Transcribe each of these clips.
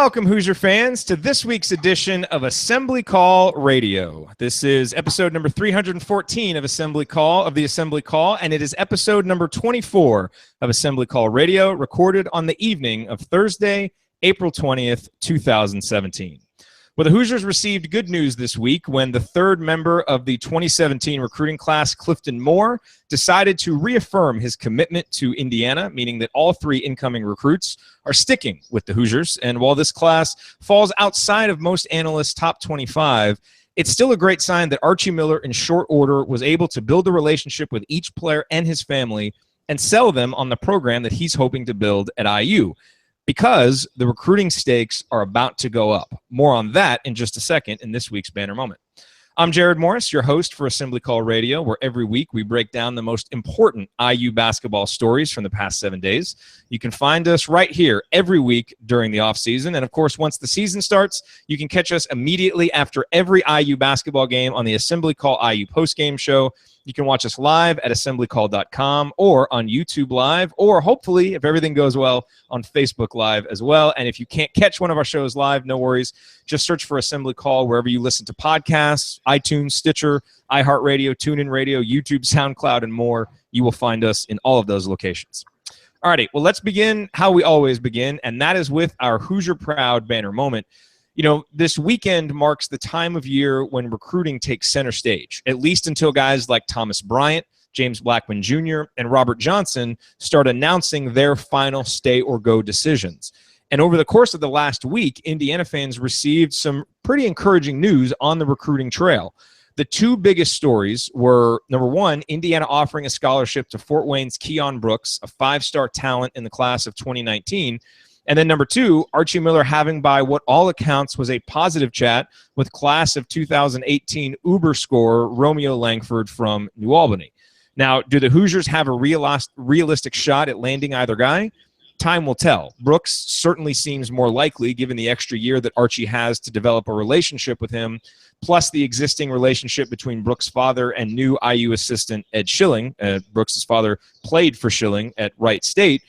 Welcome, Hoosier fans, to this week's edition of Assembly Call Radio. This is episode number 314 of the Assembly Call, and it is episode number 24 of Assembly Call Radio, recorded on the evening of Thursday, April 20th, 2017. Well, the Hoosiers received good news this week when the third member of the 2017 recruiting class, Clifton Moore, decided to reaffirm his commitment to Indiana, meaning that all three incoming recruits are sticking with the Hoosiers. And while this class falls outside of most analysts' top 25, it's still a great sign that Archie Miller, in short order, was able to build a relationship with each player and his family and sell them on the program that he's hoping to build at IU, because the recruiting stakes are about to go up. More on that in just a second in this week's Banner Moment. I'm Jared Morris, your host for Assembly Call Radio, where every week we break down the most important IU basketball stories from the past 7 days. You can find us right here every week during the offseason. And, of course, once the season starts, you can catch us immediately after every IU basketball game on the Assembly Call IU postgame show. You can watch us live at assemblycall.com or on YouTube Live, or hopefully, if everything goes well, on Facebook Live as well. And if you can't catch one of our shows live, no worries. Just search for Assembly Call wherever you listen to podcasts, iTunes, Stitcher, iHeartRadio, TuneIn Radio, YouTube, SoundCloud, and more. You will find us in all of those locations. All righty, well, let's begin how we always begin, and that is with our Hoosier Proud Banner Moment. You know, this weekend marks the time of year when recruiting takes center stage, at least until guys like Thomas Bryant, James Blackman Jr., and Robert Johnson start announcing their final stay or go decisions. And over the course of the last week, Indiana fans received some pretty encouraging news on the recruiting trail. The two biggest stories were, number one, Indiana offering a scholarship to Fort Wayne's Keion Brooks, a five-star talent in the class of 2019, and then number two, Archie Miller having, by what all accounts was a positive chat with class of 2018 Uber scorer Romeo Langford from New Albany. Now, do the Hoosiers have a realistic shot at landing either guy? Time will tell. Brooks certainly seems more likely, given the extra year that Archie has to develop a relationship with him, plus the existing relationship between Brooks' father and new IU assistant Ed Schilling. Brooks' father played for Schilling at Wright State.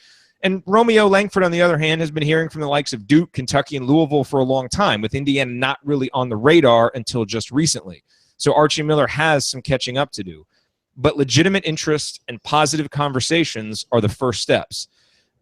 And Romeo Langford, on the other hand, has been hearing from the likes of Duke, Kentucky, and Louisville for a long time, with Indiana not really on the radar until just recently. So Archie Miller has some catching up to do. But legitimate interest and positive conversations are the first steps.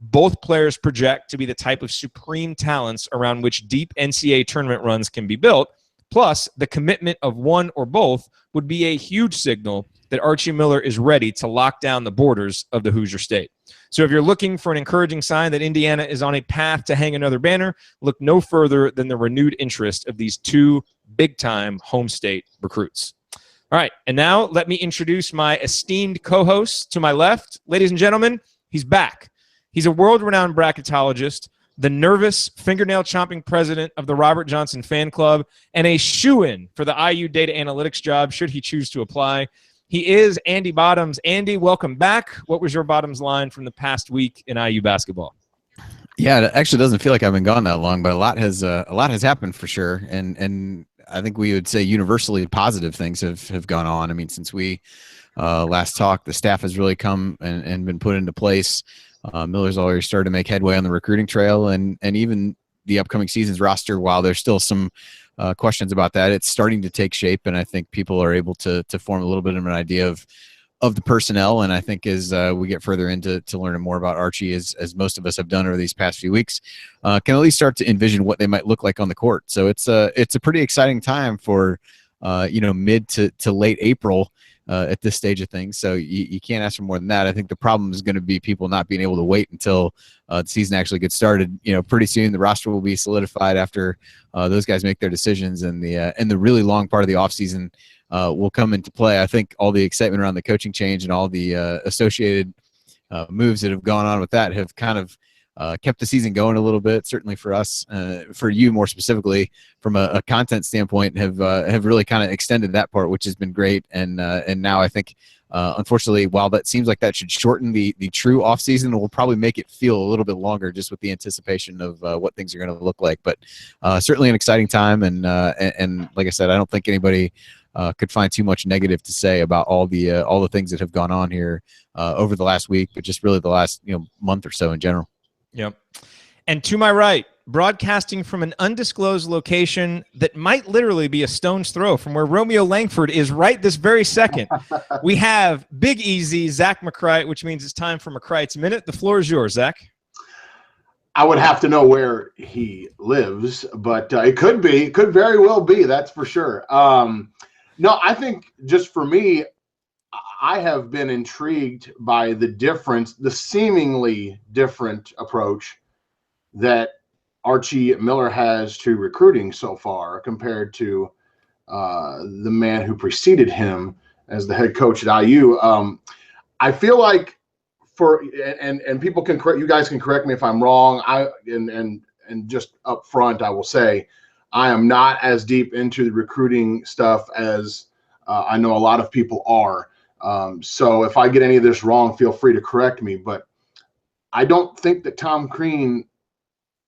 Both players project to be the type of supreme talents around which deep NCAA tournament runs can be built. Plus, the commitment of one or both would be a huge signal that Archie Miller is ready to lock down the borders of the Hoosier State. So if you're looking for an encouraging sign that Indiana is on a path to hang another banner, look no further than the renewed interest of these two big-time home state recruits. All right, and now let me introduce my esteemed co-host to my left. Ladies and gentlemen, he's back. He's a world-renowned bracketologist, the nervous, fingernail-chomping president of the Robert Johnson Fan Club, and a shoo-in for the IU data analytics job should he choose to apply. He is Andy Bottoms. Andy, welcome back. What was your Bottoms line from the past week in IU basketball? Yeah, it actually doesn't feel like I've been gone that long, but a lot has happened for sure, and I think we would say universally positive things have gone on. I mean, since we last talked, the staff has really come and been put into place. Miller's already started to make headway on the recruiting trail, and even the upcoming season's roster, while there's still some questions about that, it's starting to take shape, and I think people are able to form a little bit of an idea of the personnel. And I think as we get further into learning more about Archie, as most of us have done over these past few weeks, can at least start to envision what they might look like on the court. So it's a pretty exciting time for mid to late April at this stage of things. So you can't ask for more than that. I think the problem is going to be people not being able to wait until the season actually gets started. You know, pretty soon the roster will be solidified after those guys make their decisions, and the really long part of the offseason will come into play. I think all the excitement around the coaching change and all the associated moves that have gone on with that have kind of kept the season going a little bit, certainly for us, for you more specifically from a content standpoint, have really kind of extended that part, which has been great. And now I think, unfortunately, while that seems like that should shorten the true off season, it will probably make it feel a little bit longer just with the anticipation of what things are going to look like. But certainly an exciting time. And like I said, I don't think anybody could find too much negative to say about all the things that have gone on here over the last week, but just really the last month or so in general. Yep. And to my right, broadcasting from an undisclosed location that might literally be a stone's throw from where Romeo Langford is right this very second. We have Big Easy, Zach McCright, which means it's time for McCright's Minute. The floor is yours, Zach. I would have to know where he lives, but it could very well be, that's for sure. No, I think just for me, I have been intrigued by the seemingly different approach that Archie Miller has to recruiting so far compared to the man who preceded him as the head coach at IU. I feel like and people can correct, you guys can correct me if I'm wrong. And just up front, I will say I am not as deep into the recruiting stuff as I know a lot of people are. So if I get any of this wrong, feel free to correct me. But I don't think that Tom Crean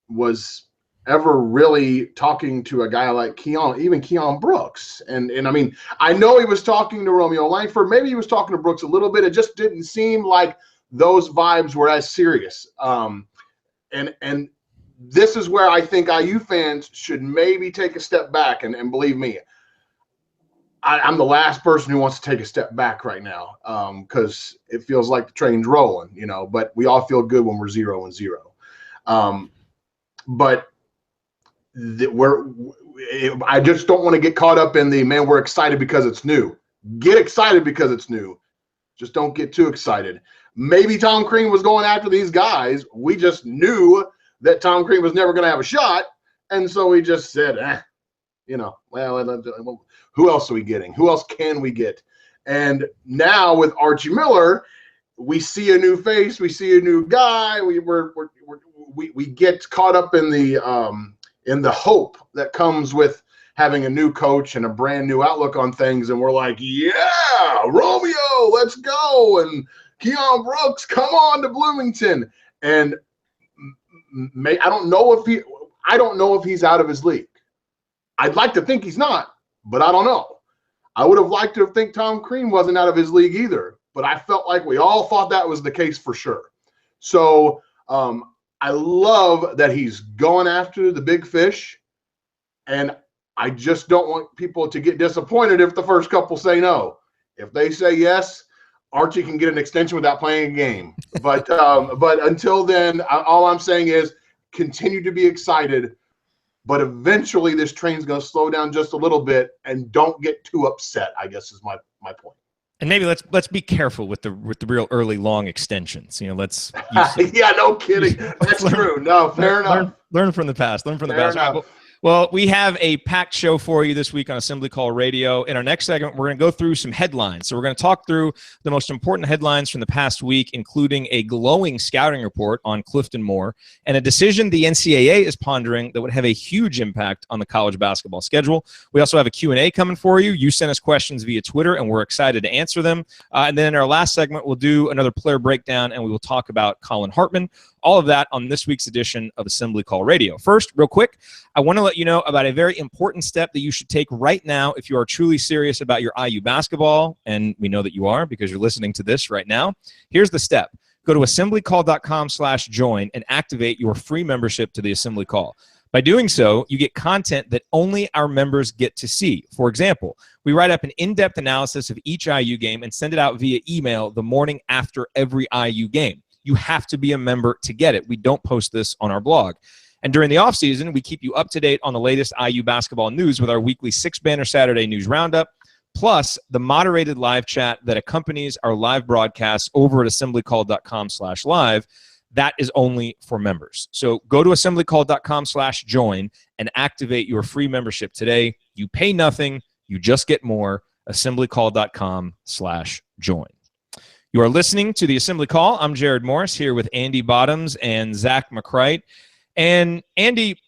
was ever really talking to a guy like Keion, even Keion Brooks. And I mean, I know he was talking to Romeo Langford. Maybe he was talking to Brooks a little bit. It just didn't seem like those vibes were as serious. And this is where I think IU fans should maybe take a step back. And believe me, I'm the last person who wants to take a step back right now, because it feels like the train's rolling, but we all feel good when we're 0-0. But I just don't want to get caught up in man, we're excited because it's new. Get excited because it's new. Just don't get too excited. Maybe Tom Crean was going after these guys. We just knew that Tom Crean was never going to have a shot. And so we just said, well, who else are we getting? Who else can we get? And now with Archie Miller, we see a new face. We see a new guy. We get caught up in the hope that comes with having a new coach and a brand new outlook on things. And we're like, yeah, Romeo, let's go. And Keion Brooks, come on to Bloomington. And I don't know if he's out of his league. I'd like to think he's not, but I don't know. I would have liked to think Tom Crean wasn't out of his league either, but I felt like we all thought that was the case for sure. So I love that he's going after the big fish, and I just don't want people to get disappointed if the first couple say no. If they say yes, Archie can get an extension without playing a game. But until then, all I'm saying is continue to be excited. But eventually, this train's going to slow down just a little bit, and don't get too upset, I guess is my point. And maybe let's be careful with the real early long extensions. Let's yeah, no kidding. That's true. No, fair enough. Learn from the past. Learn from the past. Well, we have a packed show for you this week on Assembly Call Radio. In our next segment, we're going to go through some headlines. So we're going to talk through the most important headlines from the past week, including a glowing scouting report on Clifton Moore and a decision the NCAA is pondering that would have a huge impact on the college basketball schedule. We also have a Q&A coming for you. You sent us questions via Twitter, and we're excited to answer them. And then in our last segment, we'll do another player breakdown, and we will talk about Colin Hartman. All of that on this week's edition of Assembly Call Radio. First, real quick, I want to let you know about a very important step that you should take right now if you are truly serious about your IU basketball, and we know that you are because you're listening to this right now. Here's the step. Go to assemblycall.com/join and activate your free membership to the Assembly Call. By doing so, you get content that only our members get to see. For example, we write up an in-depth analysis of each IU game and send it out via email the morning after every IU game. You have to be a member to get it. We don't post this on our blog. And during the offseason, we keep you up to date on the latest IU basketball news with our weekly 6-banner Saturday news roundup, plus the moderated live chat that accompanies our live broadcasts over at assemblycall.com/live. That is only for members. So go to assemblycall.com/join and activate your free membership today. You pay nothing. You just get more. assemblycall.com/join. You are listening to the Assembly Call. I'm Jared Morris here with Andy Bottoms and Zach McCright. And Andy,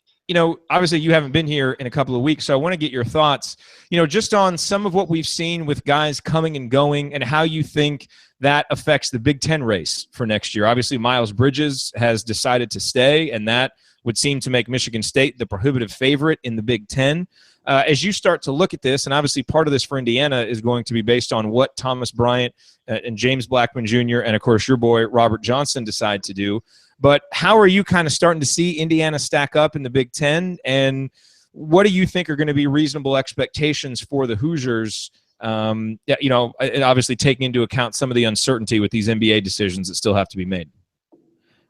obviously you haven't been here in a couple of weeks, so I want to get your thoughts, just on some of what we've seen with guys coming and going and how you think that affects the Big Ten race for next year. Obviously, Miles Bridges has decided to stay, and that would seem to make Michigan State the prohibitive favorite in the Big Ten. As you start to look at this, and obviously part of this for Indiana is going to be based on what Thomas Bryant and James Blackman Jr. and, of course, your boy Robert Johnson decide to do. But how are you kind of starting to see Indiana stack up in the Big Ten? And what do you think are going to be reasonable expectations for the Hoosiers? Obviously taking into account some of the uncertainty with these NBA decisions that still have to be made.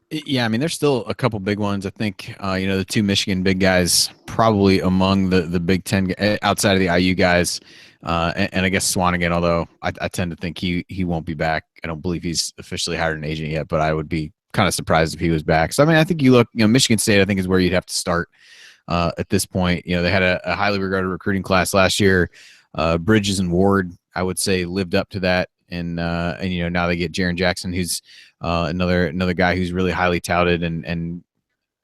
Yeah, I mean, there's still a couple big ones. I think, the two Michigan big guys probably among the Big Ten outside of the IU guys. And I guess Swanigan, although I tend to think he won't be back. I don't believe he's officially hired an agent yet, but I would be kind of surprised if he was back. So, I mean, I think you look, Michigan State, I think, is where you'd have to start at this point. They had a highly regarded recruiting class last year. Bridges and Ward, I would say, lived up to that. And now they get Jaren Jackson, who's another guy who's really highly touted and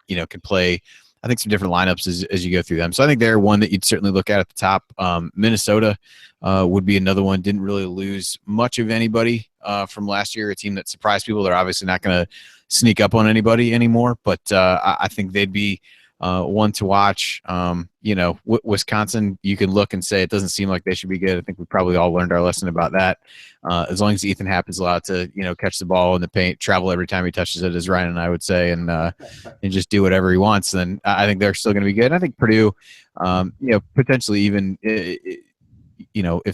can play, I think, some different lineups as you go through them. So I think they're one that you'd certainly look at the top. Minnesota would be another one. Didn't really lose much of anybody from last year. A team that surprised people. They're obviously not going to sneak up on anybody anymore, but I think they'd be one to watch. Wisconsin, you can look and say it doesn't seem like they should be good. I think we probably all learned our lesson about that. As long as Ethan Happ is allowed to, catch the ball in the paint, travel every time he touches it, as Ryan and I would say, and just do whatever he wants, then I think they're still going to be good. And I think Purdue, potentially even, if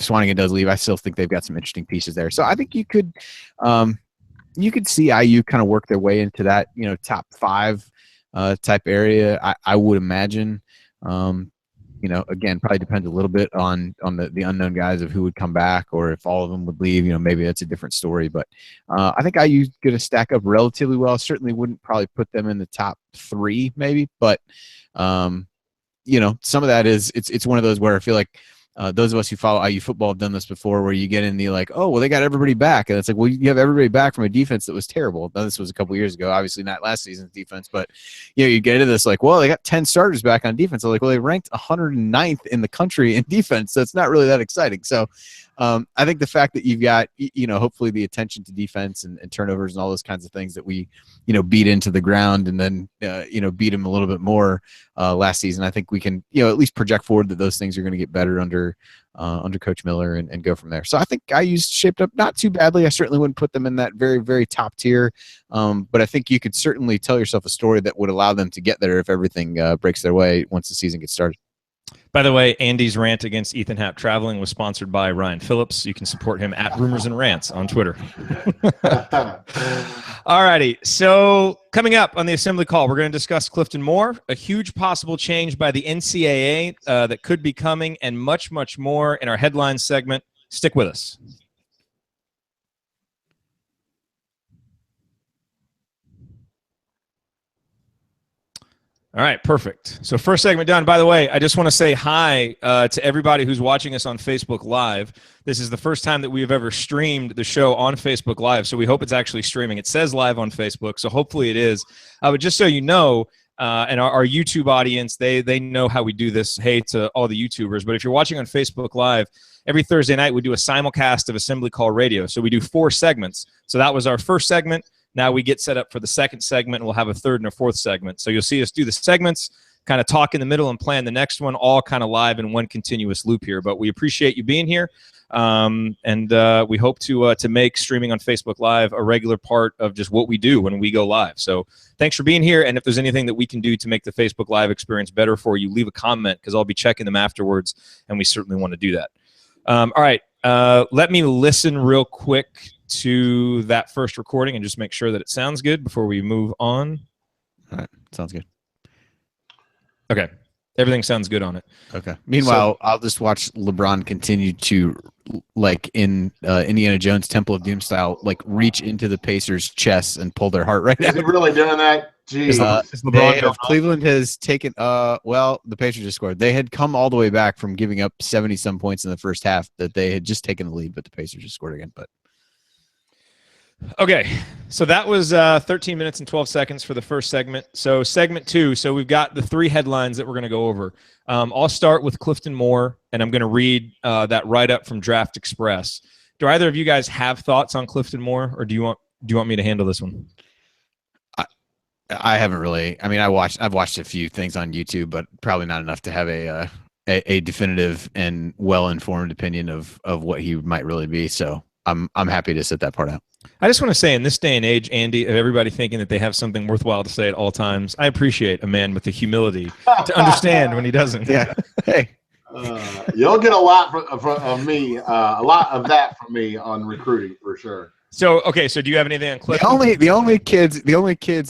Swanigan does leave, I still think they've got some interesting pieces there. So I think you could see IU kind of work their way into that, top 5 type area. I would imagine, again, probably depends a little bit on the unknown guys of who would come back or if all of them would leave. Maybe that's a different story. But I think IU's going to stack up relatively well. Certainly wouldn't probably put them in the top 3, maybe. But some of that is it's one of those where I feel like those of us who follow IU football have done this before, where you get in the like, oh, well, they got everybody back. And it's like, well, you have everybody back from a defense that was terrible. Now, this was a couple years ago, obviously not last season's defense, but you get into this like, well, they got 10 starters back on defense. I'm like, well, they ranked 109th in the country in defense. So it's not really that exciting. So I think the fact that you've got, hopefully the attention to defense and turnovers and all those kinds of things that we, beat into the ground and then, beat them a little bit more last season. I think we can, at least project forward that those things are going to get better under Coach Miller and go from there. So I think IU's shaped up not too badly. I certainly wouldn't put them in that very, very top tier. But I think you could certainly tell yourself a story that would allow them to get there if everything breaks their way once the season gets started. By the way, Andy's rant against Ethan Happ traveling was sponsored by Ryan Phillips. You can support him at Rumors and Rants on Twitter. All righty. So coming up on the Assembly Call, we're going to discuss Clifton Moore, a huge possible change by the NCAA that could be coming, and much, much more in our headline segment. Stick with us. All right, perfect. So first segment done. By the way, I just want to say hi to everybody who's watching us on Facebook Live. This is the first time that we have ever streamed the show on Facebook Live, so we hope it's actually streaming. It says live on Facebook, so hopefully it is. But just so you know, and our YouTube audience, they know how we do this. Hey to all the YouTubers. But if you're watching on Facebook Live, every Thursday night we do a simulcast of Assembly Call Radio. So we do 4 segments. So that was our first segment. Now we get set up for the second segment, and we'll have a third and a fourth segment. So you'll see us do the segments, kind of talk in the middle and plan the next one, all kind of live in one continuous loop here. But we appreciate you being here, and we hope to make streaming on Facebook Live a regular part of just what we do when we go live. So thanks for being here, and if there's anything that we can do to make the Facebook Live experience better for you, leave a comment, because I'll be checking them afterwards, and we certainly want to do that. All right, let me listen real quick to that first recording and just make sure that it sounds good before we move on. All right, sounds good. Okay, everything sounds good on it. Okay. Meanwhile, I'll just watch LeBron continue to, like in Indiana Jones Temple of Doom style, like reach into the Pacers' chests and pull their heart right out. Is he really doing that? Jeez. Cleveland has taken well, the Pacers just scored. They had come all the way back from giving up 70-some points in the first half that they had just taken the lead, but the Pacers just scored again. But okay, so that was 13 minutes and 12 seconds for the first segment. So segment 2, so we've got the 3 headlines that we're going to go over. I'll start with Clifton Moore, and I'm going to read that write-up from Draft Express. Do either of you guys have thoughts on Clifton Moore, or do you want me to handle this one? I haven't really. I mean, I've watched a few things on YouTube, but probably not enough to have a definitive and well-informed opinion of what he might really be. So I'm happy to sit that part out. I just want to say, in this day and age, Andy, of everybody thinking that they have something worthwhile to say at all times, I appreciate a man with the humility to understand when he doesn't. Yeah. Hey. You'll get a lot from me, a lot of that from me on recruiting for sure. So, okay, so do you have anything on Clifton? The only kids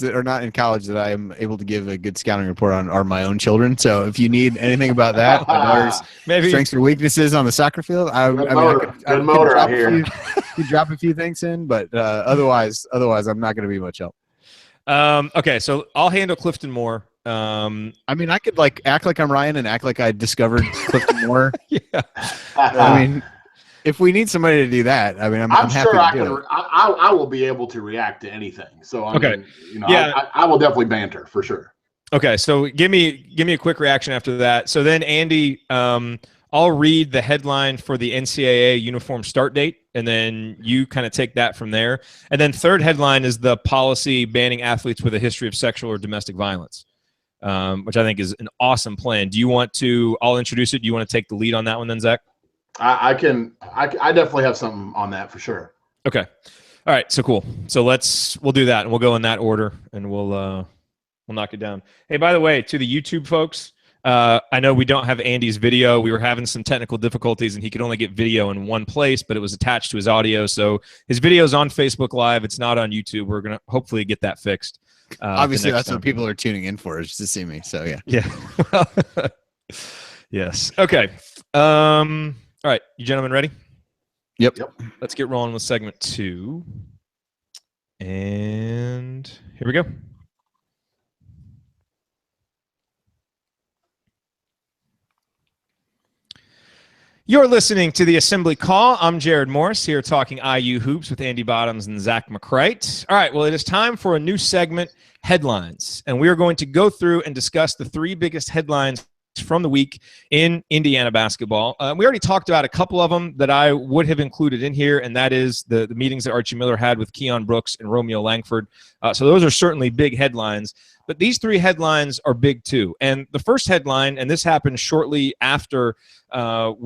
that are not in college that I am able to give a good scouting report on are my own children. So if you need anything about that, my daughter's maybe strengths or weaknesses on the soccer field, I could drop a few things in, but otherwise, I'm not going to be much help. Okay, so I'll handle Clifton Moore. I mean, I could act like I'm Ryan and act like I discovered Clifton Moore. Yeah. I mean, if we need somebody to do that, I mean, I'm happy sure to do it. I will be able to react to anything. So okay, I will definitely banter for sure. Okay, so give me a quick reaction after that. So then, Andy, I'll read the headline for the NCAA uniform start date, and then you kind of take that from there. And then third headline is the policy banning athletes with a history of sexual or domestic violence, which I think is an awesome plan. Do you want to? I'll introduce it. Do you want to take the lead on that one, then, Zach? I definitely have something on that for sure. Okay. All right. So cool. So we'll do that, and we'll go in that order, and we'll knock it down. Hey, by the way, to the YouTube folks, I know we don't have Andy's video. We were having some technical difficulties, and he could only get video in one place, but it was attached to his audio. So his video is on Facebook Live. It's not on YouTube. We're going to hopefully get that fixed. Obviously, that's what people are tuning in for, is just to see me. So, yeah. Yeah. Yes. Okay. All right. You gentlemen ready? Yep. Let's get rolling with segment 2. And here we go. You're listening to the Assembly Call. I'm Jared Morris here talking IU hoops with Andy Bottoms and Zach McCrite. All right, well, it is time for a new segment, Headlines. And we are going to go through and discuss the 3 biggest headlines from the week in Indiana basketball. We already talked about a couple of them that I would have included in here, and that is the meetings that Archie Miller had with Keion Brooks and Romeo Langford. So those are certainly big headlines. But these 3 headlines are big too. And the first headline, and this happened shortly after last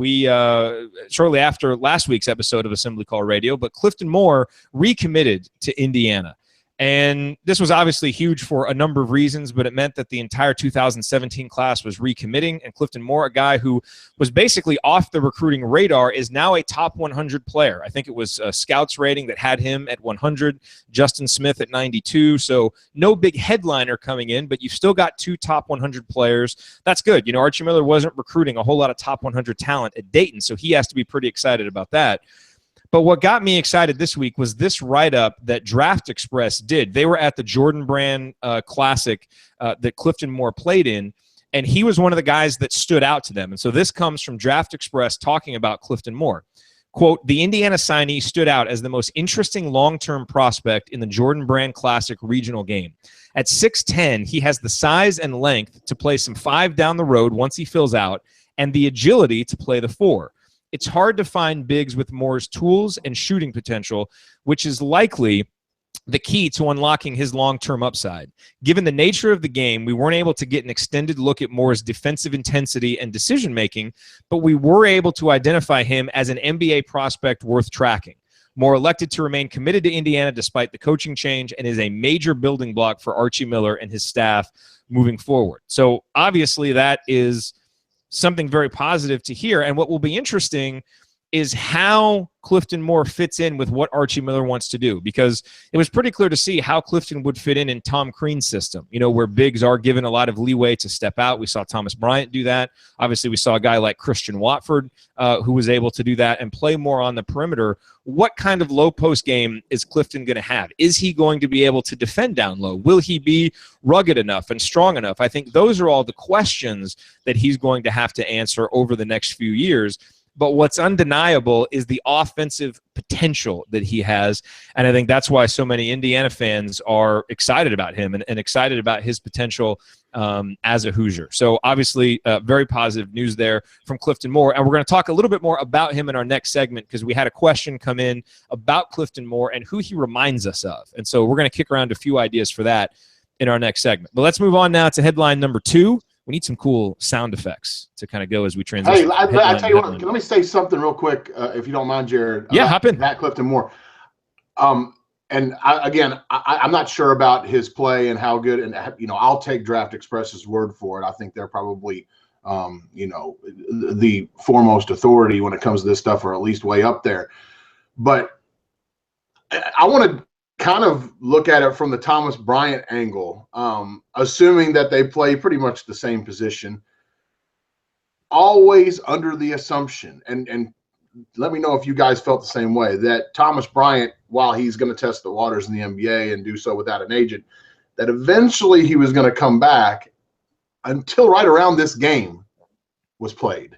week's episode of Assembly Call Radio, but Clifton Moore recommitted to Indiana. And this was obviously huge for a number of reasons, but it meant that the entire 2017 class was recommitting. And Clifton Moore, a guy who was basically off the recruiting radar, is now a top 100 player. I think it was a Scouts rating that had him at 100, Justin Smith at 92. So no big headliner coming in, but you've still got 2 top 100 players. That's good. You know, Archie Miller wasn't recruiting a whole lot of top 100 talent at Dayton, so he has to be pretty excited about that. But what got me excited this week was this write-up that Draft Express did. They were at the Jordan Brand Classic that Clifton Moore played in, and he was one of the guys that stood out to them. And so this comes from Draft Express talking about Clifton Moore. Quote, the Indiana signee stood out as the most interesting long-term prospect in the Jordan Brand Classic regional game. At 6'10", he has the size and length to play some 5 down the road once he fills out, and the agility to play the 4. It's hard to find bigs with Moore's tools and shooting potential, which is likely the key to unlocking his long-term upside. Given the nature of the game, we weren't able to get an extended look at Moore's defensive intensity and decision-making, but we were able to identify him as an NBA prospect worth tracking. Moore elected to remain committed to Indiana despite the coaching change and is a major building block for Archie Miller and his staff moving forward. So obviously that is something very positive to hear. And what will be interesting is how Clifton Moore fits in with what Archie Miller wants to do, because it was pretty clear to see how Clifton would fit in Tom Crean's system, you know, where bigs are given a lot of leeway to step out. We saw Thomas Bryant do that. Obviously, we saw a guy like Christian Watford who was able to do that and play more on the perimeter. What kind of low post game is Clifton going to have? Is he going to be able to defend down low? Will he be rugged enough and strong enough? I think those are all the questions that he's going to have to answer over the next few years. But what's undeniable is the offensive potential that he has. And I think that's why so many Indiana fans are excited about him and excited about his potential as a Hoosier. So obviously very positive news there from Clifton Moore. And we're going to talk a little bit more about him in our next segment, because we had a question come in about Clifton Moore and who he reminds us of. And so we're going to kick around a few ideas for that in our next segment. But let's move on now to headline number 2. We need some cool sound effects to kind of go as we transition. Hey, I tell you what, let me say something real quick, if you don't mind, Jared. Yeah, hop in. Matt Clifton Moore. I'm not sure about his play and how good, and I'll take Draft Express's word for it. I think they're probably the foremost authority when it comes to this stuff, or at least way up there. But I want to kind of look at it from the Thomas Bryant angle, assuming that they play pretty much the same position, always under the assumption, and let me know if you guys felt the same way, that Thomas Bryant, while he's going to test the waters in the NBA and do so without an agent, that eventually he was going to come back, until right around this game was played.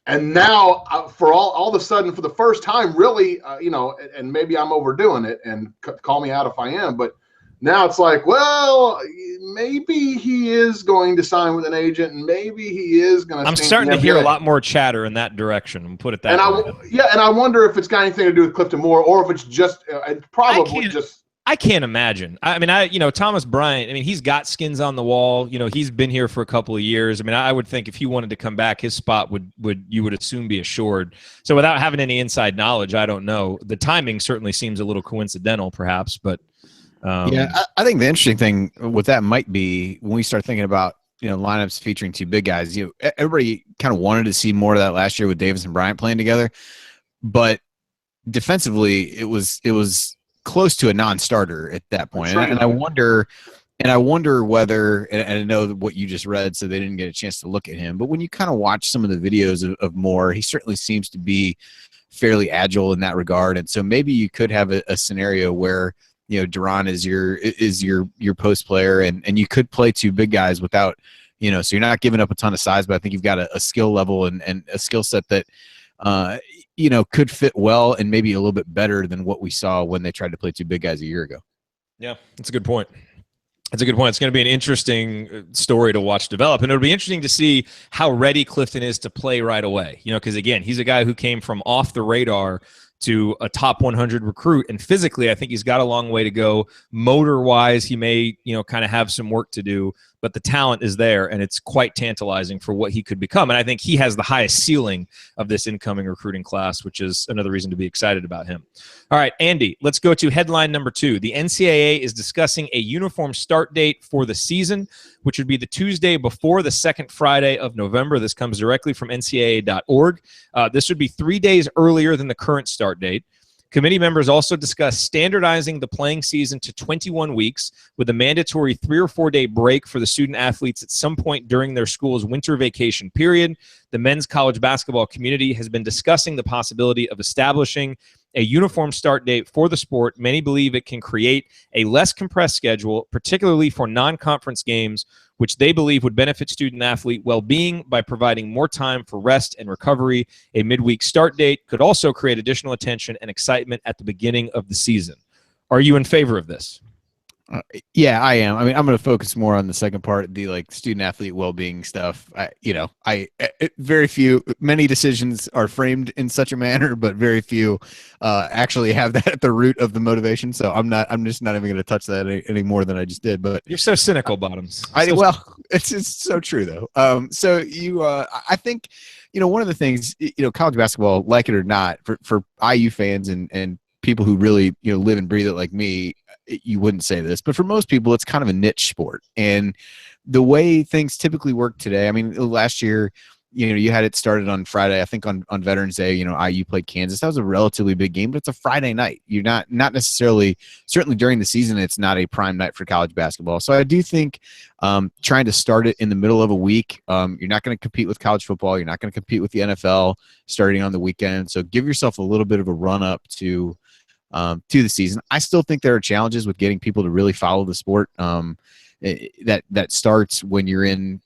And now, for all of a sudden, for the first time, really, and maybe I'm overdoing it, and call me out if I am, but now it's like, well, maybe he is going to sign with an agent, and maybe he is going to. I'm starting to hear a lot more chatter in that direction. Put it that way. And I wonder if it's got anything to do with Clifton Moore, or if it's just probably just. I can't imagine. I mean, Thomas Bryant, I mean, he's got skins on the wall. He's been here for a couple of years. I mean, I would think if he wanted to come back, his spot would assume be assured. So without having any inside knowledge, I don't know. The timing certainly seems a little coincidental, perhaps, but I think the interesting thing with that might be when we start thinking about, lineups featuring two big guys, everybody kind of wanted to see more of that last year with Davis and Bryant playing together, but defensively it was close to a non-starter at that point. Right. And I wonder whether, and I know what you just read, so they didn't get a chance to look at him, but when you kind of watch some of the videos of Moore, he certainly seems to be fairly agile in that regard. And so maybe you could have a scenario where, Duran is your post player, and you could play two big guys without, so you're not giving up a ton of size, but I think you've got a skill level and a skill set that, could fit well and maybe a little bit better than what we saw when they tried to play two big guys a year ago. Yeah, that's a good point. It's going to be an interesting story to watch develop, and it'll be interesting to see how ready Clifton is to play right away. Because again, he's a guy who came from off the radar to a top 100 recruit, and physically I think he's got a long way to go. Motor wise, he may kind of have some work to do, but the talent is there, and it's quite tantalizing for what he could become. And I think he has the highest ceiling of this incoming recruiting class, which is another reason to be excited about him. All right, Andy, let's go to headline number 2. The NCAA is discussing a uniform start date for the season, which would be the Tuesday before the second Friday of November. This comes directly from ncaa.org. This would be 3 days earlier than the current start date. Committee members also discussed standardizing the playing season to 21 weeks with a mandatory 3 or 4 day break for the student athletes at some point during their school's winter vacation period. The men's college basketball community has been discussing the possibility of establishing a uniform start date for the sport. Many believe it can create a less compressed schedule, particularly for non-conference games, which they believe would benefit student-athlete well-being by providing more time for rest and recovery. A midweek start date could also create additional attention and excitement at the beginning of the season. Are you in favor of this? Yeah, I am. I mean, I'm going to focus more on the second part, the student-athlete well-being stuff. Many decisions are framed in such a manner, but very few actually have that at the root of the motivation. So I'm just not even going to touch that any more than I just did. But you're so cynical, Bottoms. It's so true though. I think, one of the things, college basketball, like it or not, for IU fans and people who really live and breathe it like me, you wouldn't say this, but for most people it's kind of a niche sport. And the way things typically work today, I mean, last year you had it started on Friday. I think on Veterans Day, IU played Kansas. That was a relatively big game, but it's a Friday night. You're not necessarily, certainly during the season, it's not a prime night for college basketball. So I do think trying to start it in the middle of a week, you're not going to compete with college football. You're not going to compete with the NFL starting on the weekend. So give yourself a little bit of a run up to the season. I still think there are challenges with getting people to really follow the sport. That starts when you're in,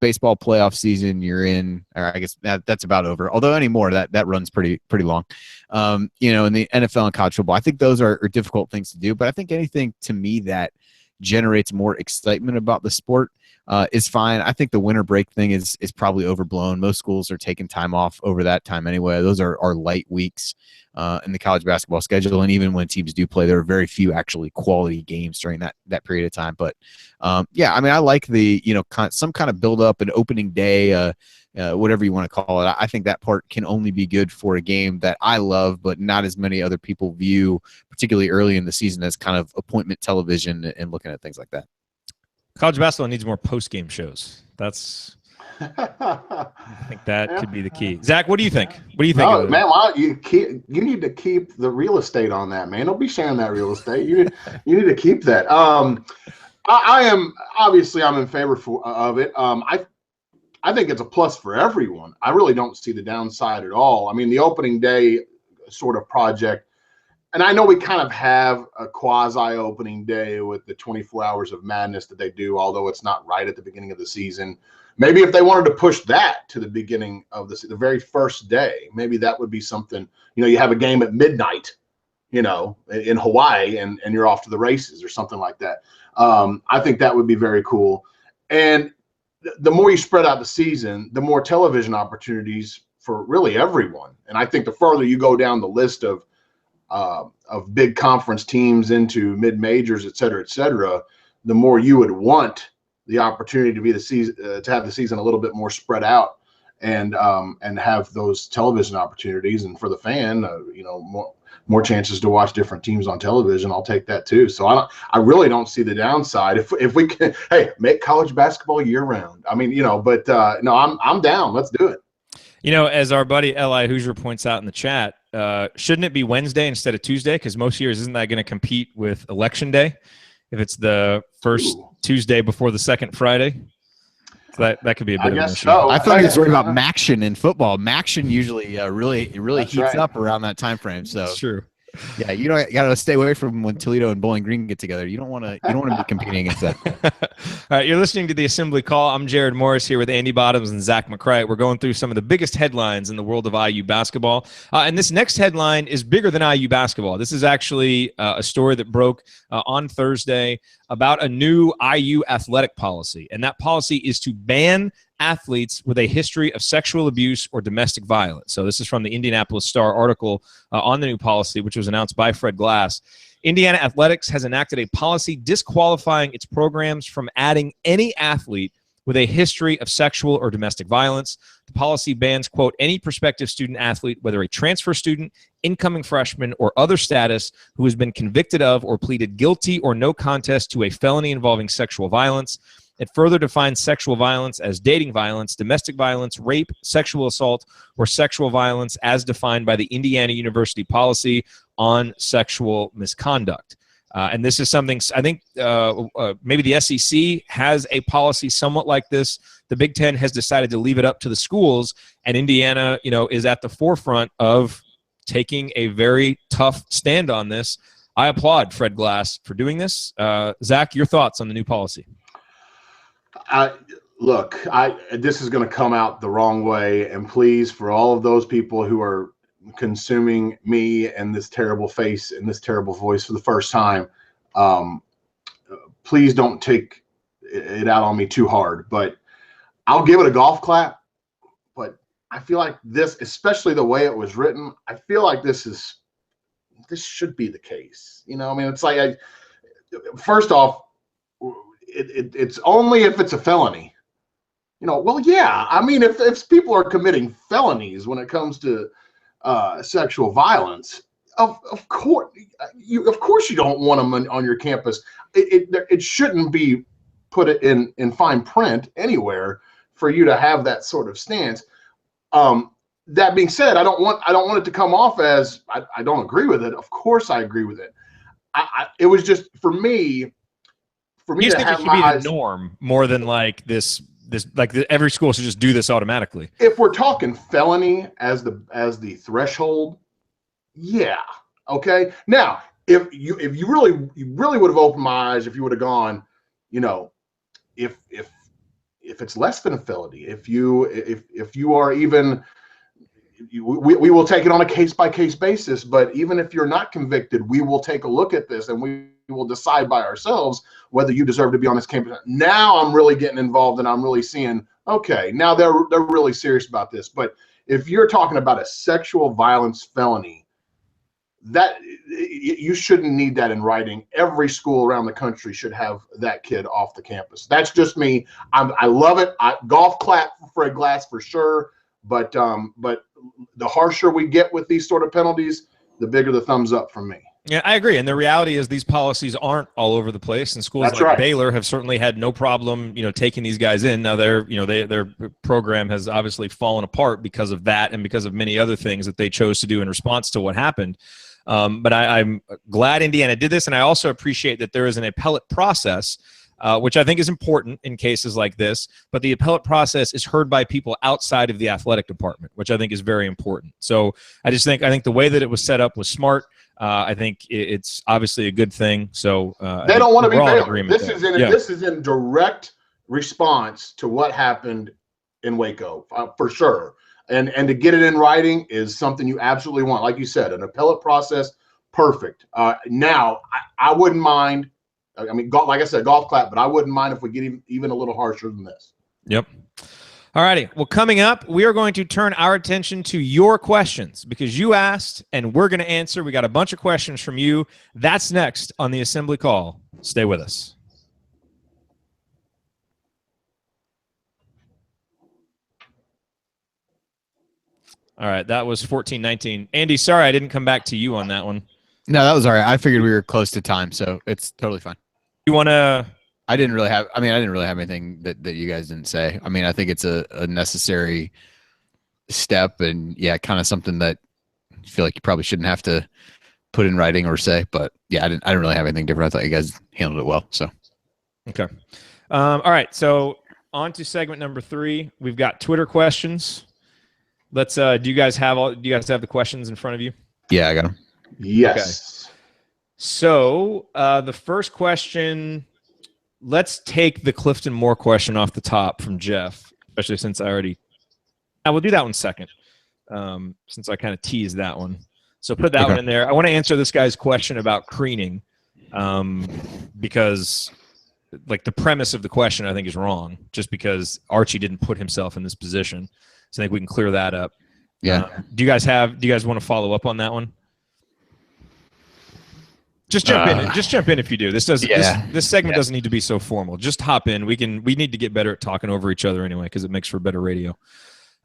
baseball playoff season. You're in, or I guess that's about over. Although anymore, that runs pretty long. In the NFL and college football, I think those are difficult things to do. But I think anything to me that generates more excitement about the sport, is fine. I think the winter break thing is probably overblown. Most schools are taking time off over that time anyway. Those are light weeks in the college basketball schedule, and even when teams do play, there are very few actually quality games during that period of time. But yeah, I mean, I like the some kind of build up, an opening day, whatever you want to call it. I think that part can only be good for a game that I love, but not as many other people view, particularly early in the season, as kind of appointment television and looking at things like that. College basketball needs more post-game shows. I think that could be the key. Zach, what do you think? What do you think? No, man, you need to keep the real estate on that, man. Don't be sharing that real estate. You need to keep that. I am obviously I'm in favor of it. I think it's a plus for everyone. I really don't see the downside at all. I mean, the opening day sort of project, and I know we kind of have a quasi-opening day with the 24 hours of madness that they do, although it's not right at the beginning of the season. Maybe if they wanted to push that to the beginning of the very first day, maybe that would be something. You have a game at midnight, in Hawaii, and you're off to the races or something like that. I think that would be very cool. And the more you spread out the season, the more television opportunities for really everyone. And I think the further you go down the list of big conference teams into mid-majors, et cetera, the more you would want the opportunity to be the season, to have the season a little bit more spread out, and have those television opportunities. And for the fan, more chances to watch different teams on television. I'll take that too. So I really don't see the downside if we can. Hey, make college basketball year round. I mean, but no, I'm down. Let's do it. As our buddy L.I. Hoosier points out in the chat, shouldn't it be Wednesday instead of Tuesday? Because most years, isn't that going to compete with Election Day if it's the first Tuesday before the second Friday? So that could be a bit of an issue. So. I thought he was worried about Maction in football. Maction usually really heats up around that time frame. So that's true. Yeah, you got to stay away from when Toledo and Bowling Green get together. You don't want to be competing against that. All right, you're listening to the Assembly Call. I'm Jared Morris here with Andy Bottoms and Zach McCray. We're going through some of the biggest headlines in the world of IU basketball. And this next headline is bigger than IU basketball. This is actually a story that broke on Thursday about a new IU athletic policy. And that policy is to ban athletes with a history of sexual abuse or domestic violence. So this is from the Indianapolis Star article on the new policy, which was announced by Fred Glass. Indiana Athletics has enacted a policy disqualifying its programs from adding any athlete with a history of sexual or domestic violence. The policy bans, quote, any prospective student athlete, whether a transfer student, incoming freshman, or other status, who has been convicted of or pleaded guilty or no contest to a felony involving sexual violence. It further defines sexual violence as dating violence, domestic violence, rape, sexual assault, or sexual violence as defined by the Indiana University Policy on Sexual Misconduct. And this is something I think maybe the SEC has a policy somewhat like this. The Big Ten has decided to leave it up to the schools, and Indiana, is at the forefront of taking a very tough stand on this. I applaud Fred Glass for doing this. Zach, your thoughts on the new policy? Look, this is going to come out the wrong way, and please, for all of those people who are consuming me and this terrible face and this terrible voice for the first time, please don't take it out on me too hard. But I'll give it a golf clap. But I feel like this, especially the way it was written, I feel like this should be the case. It's like, first off, it's only if it's a felony. Well, yeah. I mean, if people are committing felonies when it comes to sexual violence, of course you don't want them on your campus. It shouldn't be put in fine print anywhere for you to have that sort of stance. That being said, I don't want it to come off as I don't agree with it. Of course, I agree with it. It was just for me. You just think it should be the norm more than like this every school should just do this automatically. If we're talking felony as the threshold, yeah, okay. Now, if you really would have opened my eyes, if you would have gone, if it's less than a felony, if you are even, we will take it on a case by case basis. But even if you're not convicted, we will take a look at this and we will decide by ourselves whether you deserve to be on this campus. Now I'm really getting involved, and I'm really seeing, okay, now they're really serious about this. But if you're talking about a sexual violence felony, that you shouldn't need that in writing. Every school around the country should have that kid off the campus. That's just me. I love it. Golf clap for Fred Glass for sure. But the harsher we get with these sort of penalties, the bigger the thumbs up from me. Yeah, I agree. And the reality is these policies aren't all over the place, and schools like Baylor have certainly had no problem, taking these guys in. Now their program has obviously fallen apart because of that and because of many other things that they chose to do in response to what happened. But I'm glad Indiana did this, and I also appreciate that there is an appellate process, which I think is important in cases like this. But the appellate process is heard by people outside of the athletic department, which I think is very important. So I think the way that it was set up was smart. I think it's obviously a good thing. So they don't want to be Baylor. This is in direct response to what happened in Waco, for sure. And to get it in writing is something you absolutely want. Like you said, an appellate process, perfect. Now, I wouldn't mind. I mean, like I said, golf clap, but I wouldn't mind if we get even a little harsher than this. Yep. All righty. Well, coming up, we are going to turn our attention to your questions because you asked and we're going to answer. We got a bunch of questions from you. That's next on the Assembly Call. Stay with us. All right. That was 14-19. Andy, sorry I didn't come back to you on that one. No, that was all right. I figured we were close to time, so it's totally fine. You want to... I didn't really have anything that you guys didn't say. I mean, I think it's a necessary step, and yeah, kind of something that I feel like you probably shouldn't have to put in writing or say. But yeah, I didn't really have anything different. I thought you guys handled it well. So okay, all right. So on to segment number 3. We've got Twitter questions. Let's. Do you guys have the questions in front of you? Yeah, I got them. Yes. Okay. So the first question. Let's take the Clifton Moore question off the top from Jeff, especially since I will do that one second, since I kind of teased that one. So put that one in there. I want to answer this guy's question about creening, because like the premise of the question I think is wrong, just because Archie didn't put himself in this position. So I think we can clear that up. Yeah. Do you guys want to follow up on that one? Just jump in. Just jump in if you do. This segment doesn't need to be so formal. Just hop in. We need to get better at talking over each other anyway, because it makes for better radio.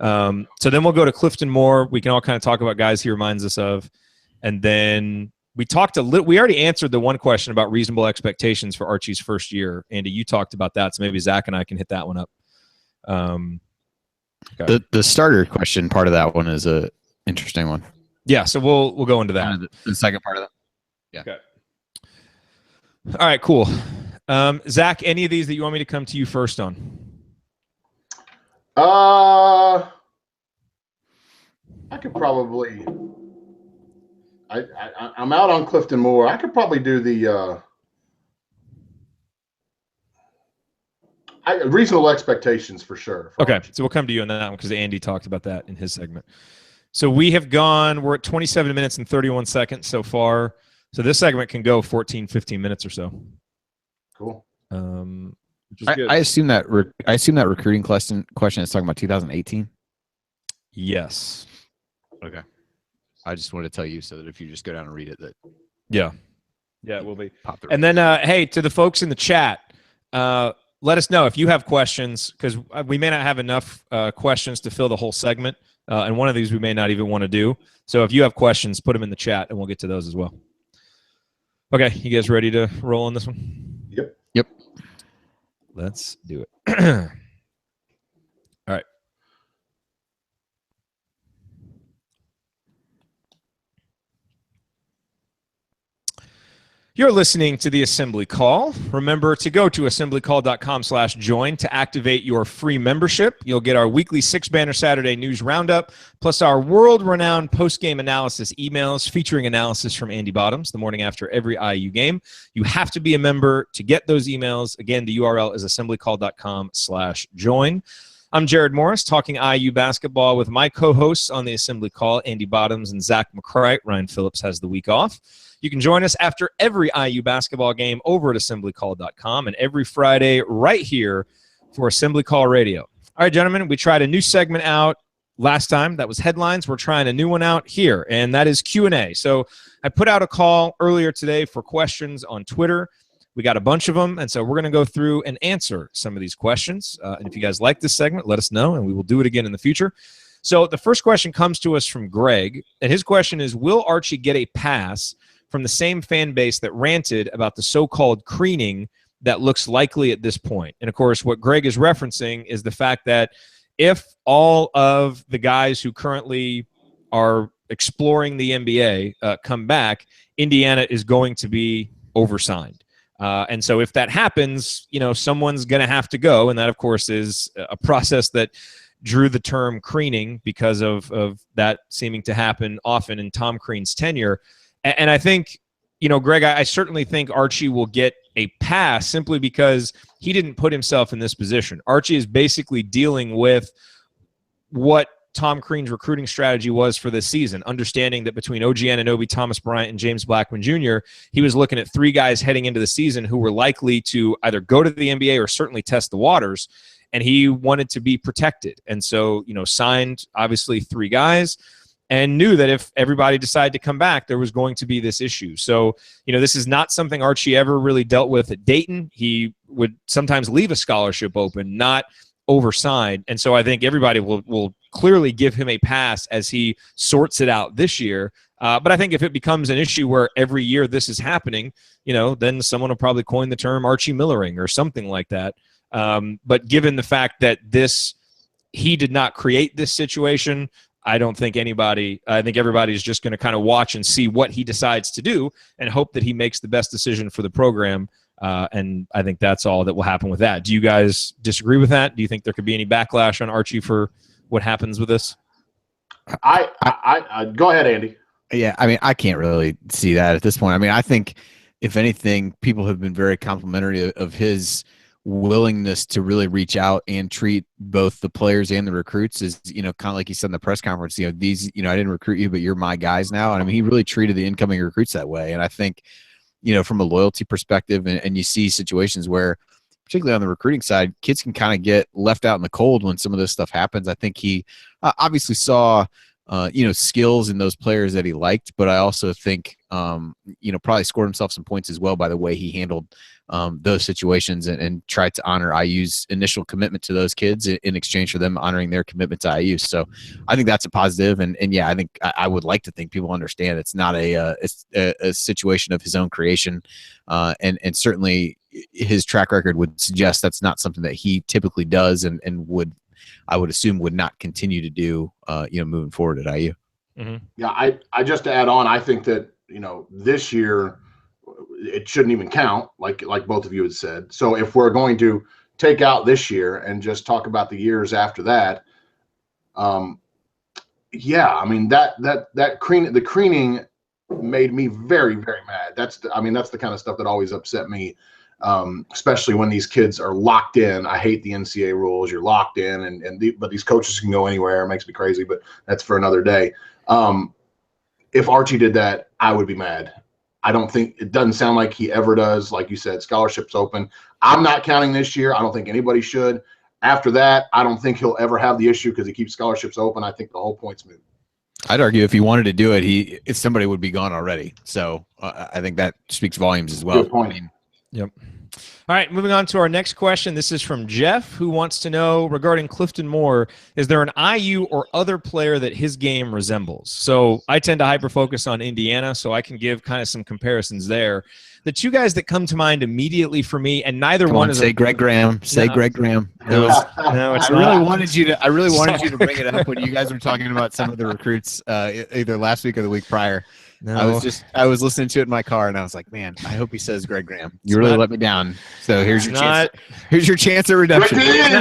So then we'll go to Clifton Moore. We can all kind of talk about guys he reminds us of, and then we already answered the one question about reasonable expectations for Archie's first year. Andy, you talked about that, so maybe Zach and I can hit that one up. Okay. The starter question part of that one is a interesting one. Yeah, so we'll go into that. The second part of that. Yeah. Okay. All right, cool. Zach, any of these that you want me to come to you first on? I could probably. I'm out on Clifton Moore. I could probably do the reasonable expectations for sure. Okay, so we'll come to you on that one because Andy talked about that in his segment. So we're at 27 minutes and 31 seconds so far. So this segment can go 14, 15 minutes or so. Cool. Which is good. I assume that recruiting question is talking about 2018. Yes. Okay. I just wanted to tell you so that if you just go down and read it, that yeah, it will be. And then hey, to the folks in the chat, let us know if you have questions, because we may not have enough questions to fill the whole segment, and one of these we may not even want to do. So if you have questions, put them in the chat, and we'll get to those as well. Okay, you guys ready to roll on this one? Yep. Let's do it. All right. You're listening to the Assembly Call. Remember to go to assemblycall.com/join to activate your free membership. You'll get our weekly 6-banner Saturday news roundup, plus our world-renowned post-game analysis emails featuring analysis from Andy Bottoms the morning after every IU game. You have to be a member to get those emails. Again, the URL is assemblycall.com/join. I'm Jared Morris, talking IU basketball with my co-hosts on the Assembly Call, Andy Bottoms and Zach McCright. Ryan Phillips has the week off. You can join us after every IU basketball game over at assemblycall.com and every Friday right here for Assembly Call Radio. All right, gentlemen, we tried a new segment out last time. That was headlines. We're trying a new one out here, and that is Q&A. So I put out a call earlier today for questions on Twitter. We got a bunch of them, and so we're going to go through and answer some of these questions. And if you guys like this segment, let us know, and we will do it again in the future. So the first question comes to us from Greg, and his question is, will Archie get a pass from the same fan base that ranted about the so-called creening that looks likely at this point? And, of course, what Greg is referencing is the fact that if all of the guys who currently are exploring the NBA come back, Indiana is going to be oversigned. And so if that happens, someone's going to have to go. And that, of course, is a process that drew the term creening because of that seeming to happen often in Tom Crean's tenure. And I think, Greg, I certainly think Archie will get a pass simply because he didn't put himself in this position. Archie is basically dealing with what Tom Crean's recruiting strategy was for this season, understanding that between OG Anunoby, Thomas Bryant, and James Blackman Jr., he was looking at 3 guys heading into the season who were likely to either go to the NBA or certainly test the waters, and he wanted to be protected. And so, signed, obviously, 3 guys and knew that if everybody decided to come back, there was going to be this issue. So, this is not something Archie ever really dealt with at Dayton. He would sometimes leave a scholarship open, not oversigned. And so I think everybody will clearly give him a pass as he sorts it out this year. But I think if it becomes an issue where every year this is happening, then someone will probably coin the term Archie Millering or something like that. But given the fact that he did not create this situation, I think everybody's just going to kind of watch and see what he decides to do and hope that he makes the best decision for the program. And I think that's all that will happen with that. Do you guys disagree with that? Do you think there could be any backlash on Archie for what happens with this? I go ahead, Andy. Yeah, I can't really see that at this point. I think, if anything, people have been very complimentary of his willingness to really reach out and treat both the players and the recruits as, kind of like he said in the press conference, these, I didn't recruit you, but you're my guys now. And he really treated the incoming recruits that way. And I think, from a loyalty perspective, and you see situations where, particularly on the recruiting side, kids can kind of get left out in the cold when some of this stuff happens. I think he obviously saw, skills in those players that he liked, but I also think, probably scored himself some points as well by the way he handled those situations and tried to honor IU's initial commitment to those kids in exchange for them honoring their commitment to IU. So I think that's a positive. And yeah, I think I would like to think people understand it's not it's a situation of his own creation. And certainly his track record would suggest that's not something that he typically does and I would assume would not continue to do, moving forward at IU. Mm-hmm. Yeah, I just to add on, I think that, this year it shouldn't even count, like both of you had said. So if we're going to take out this year and just talk about the years after that, the creening made me very, very mad. That's the kind of stuff that always upset me. Especially when these kids are locked in. I hate the NCAA rules. You're locked in, but these coaches can go anywhere. It makes me crazy, but that's for another day. If Archie did that, I would be mad. It doesn't sound like he ever does. Like you said, scholarships open. I'm not counting this year. I don't think anybody should. After that, I don't think he'll ever have the issue because he keeps scholarships open. I think the whole point's moot. I'd argue if he wanted to do it, somebody would be gone already. So I think that speaks volumes as well. Good point. Yep. All right, moving on to our next question. This is from Jeff, who wants to know regarding Clifton Moore, is there an IU or other player that his game resembles? So I tend to hyper-focus on Indiana, so I can give kind of some comparisons there. The 2 guys that come to mind immediately for me, and neither one is Greg Graham. Greg Graham. No, it's I really wanted you to bring it up when you guys were talking about some of the recruits either last week or the week prior. No. I was listening to it in my car, and I was like, man, I hope he says Greg Graham. You really let me down. So here's your chance. Here's your chance at redemption.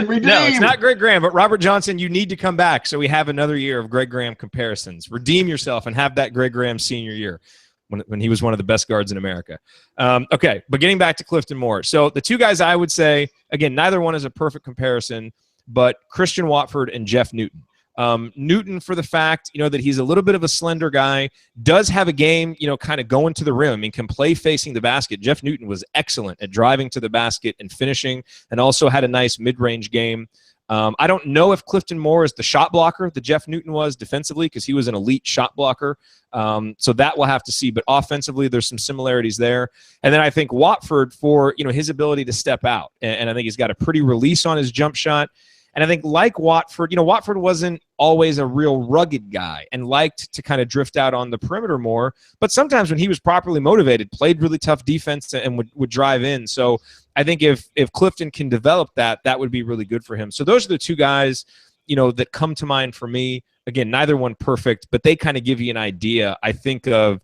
Redeem. No, it's not Greg Graham, but Robert Johnson, you need to come back so we have another year of Greg Graham comparisons. Redeem yourself and have that Greg Graham senior year when he was one of the best guards in America. Okay, but getting back to Clifton Moore. So the 2 guys I would say, again, neither one is a perfect comparison, but Christian Watford and Jeff Newton. Newton, for the fact, that he's a little bit of a slender guy, does have a game, kind of going to the rim. I mean, can play facing the basket. Jeff Newton was excellent at driving to the basket and finishing, and also had a nice mid-range game. I don't know if Clifton Moore is the shot blocker that Jeff Newton was defensively, because he was an elite shot blocker. So that we'll have to see. But offensively, there's some similarities there. And then I think Watford for, his ability to step out. And I think he's got a pretty release on his jump shot. And I think like Watford, Watford wasn't always a real rugged guy and liked to kind of drift out on the perimeter more. But sometimes when he was properly motivated, played really tough defense and would drive in. So I think if Clifton can develop that would be really good for him. So those are the two guys, that come to mind for me. Again, neither one perfect, but they kind of give you an idea, I think, of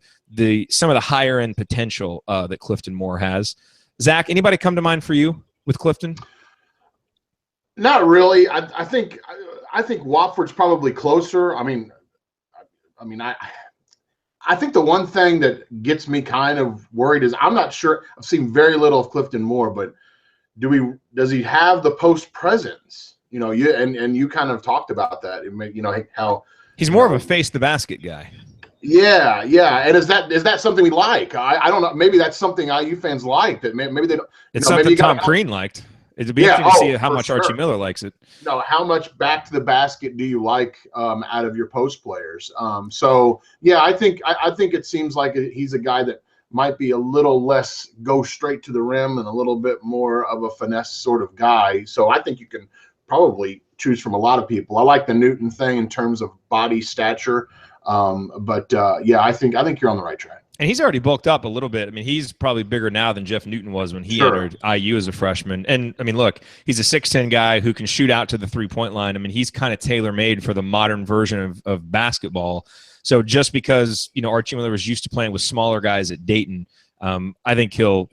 some of the higher end potential that Clifton Moore has. Zach, anybody come to mind for you with Clifton? Not really. I think Watford's probably closer. I think the one thing that gets me kind of worried is I'm not sure. I've seen very little of Clifton Moore, but does he have the post presence? You kind of talked about that. How he's more of a face the basket guy. Yeah. And is that something we like? I don't know. Maybe that's something IU fans like. That maybe they don't. It's something Tom Crean liked. It'd be interesting to see how much Archie Miller likes it. No, how much back to the basket do you like out of your post players? I think it seems like he's a guy that might be a little less go straight to the rim and a little bit more of a finesse sort of guy. So I think you can probably choose from a lot of people. I like the Newton thing in terms of body stature, I think you're on the right track. And he's already bulked up a little bit. I mean, he's probably bigger now than Jeff Newton was when he entered IU as a freshman. And, I mean, look, he's a 6'10 guy who can shoot out to the three-point line. I mean, he's kind of tailor-made for the modern version of basketball. So just because, Archie Miller was used to playing with smaller guys at Dayton, I think he'll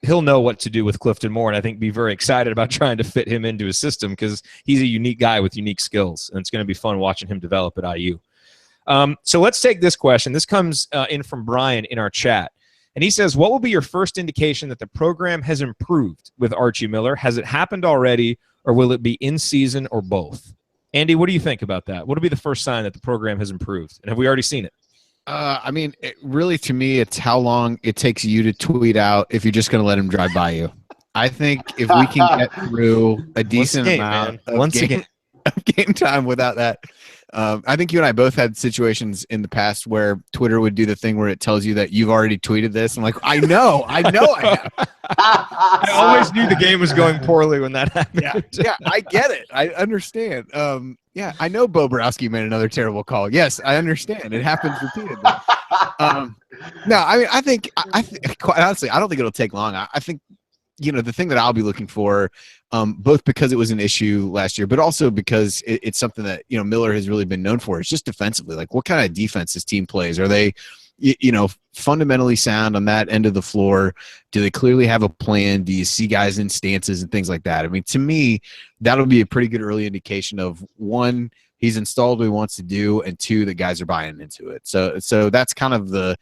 know what to do with Clifton Moore, and I think be very excited about trying to fit him into his system because he's a unique guy with unique skills, and it's going to be fun watching him develop at IU. So let's take this question. This comes in from Brian in our chat. And he says, what will be your first indication that the program has improved with Archie Miller? Has it happened already, or will it be in season, or both? Andy, what do you think about that? What will be the first sign that the program has improved? And have we already seen it? Really, to me, it's how long it takes you to tweet out if you're just going to let him drive by you. I think if we can get through a decent amount of game time without that. I think you and I both had situations in the past where Twitter would do the thing where it tells you that you've already tweeted this. I'm like, I know I have. I always knew the game was going poorly when that happened. Yeah, I get it. I understand. I know Bo Borowski made another terrible call. Yes, I understand. It happens repeatedly. I think quite honestly, I don't think it'll take long. I think, the thing that I'll be looking for, both because it was an issue last year, but also because it's something that, Miller has really been known for. It's just defensively. Like, what kind of defense his team plays? Are they, fundamentally sound on that end of the floor? Do they clearly have a plan? Do you see guys in stances and things like that? I mean, to me, that'll be a pretty good early indication of, one, he's installed what he wants to do, and two, the guys are buying into it. So that's kind of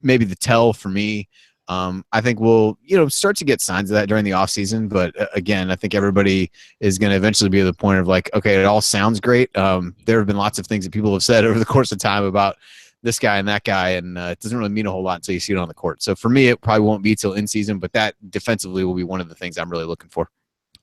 maybe the tell for me. I think we'll, start to get signs of that during the offseason. But again, I think everybody is going to eventually be at the point of like, okay, it all sounds great. There have been lots of things that people have said over the course of time about this guy and that guy, and it doesn't really mean a whole lot until you see it on the court. So for me, it probably won't be till in season, but that defensively will be one of the things I'm really looking for.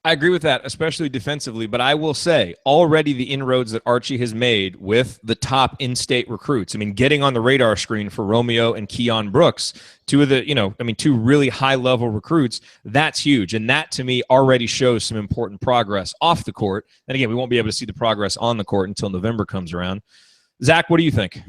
I agree with that, especially defensively. But I will say, already the inroads that Archie has made with the top in-state recruits. I mean, getting on the radar screen for Romeo and Keion Brooks, two really high-level recruits, that's huge. And that, to me, already shows some important progress off the court. And again, we won't be able to see the progress on the court until November comes around. Zach, what do you think?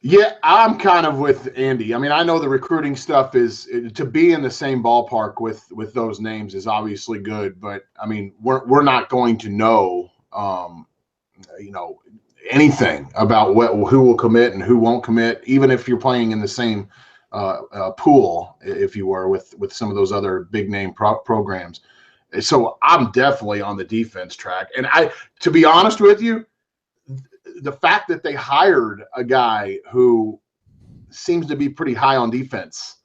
Yeah, I'm kind of with Andy. I mean, I know the recruiting stuff is to be in the same ballpark with those names is obviously good, but I mean, we're not going to know, anything about who will commit and who won't commit, even if you're playing in the same pool, if you were with some of those other big name programs. So I'm definitely on the defense track, and to be honest with you, the fact that they hired a guy who seems to be pretty high on defense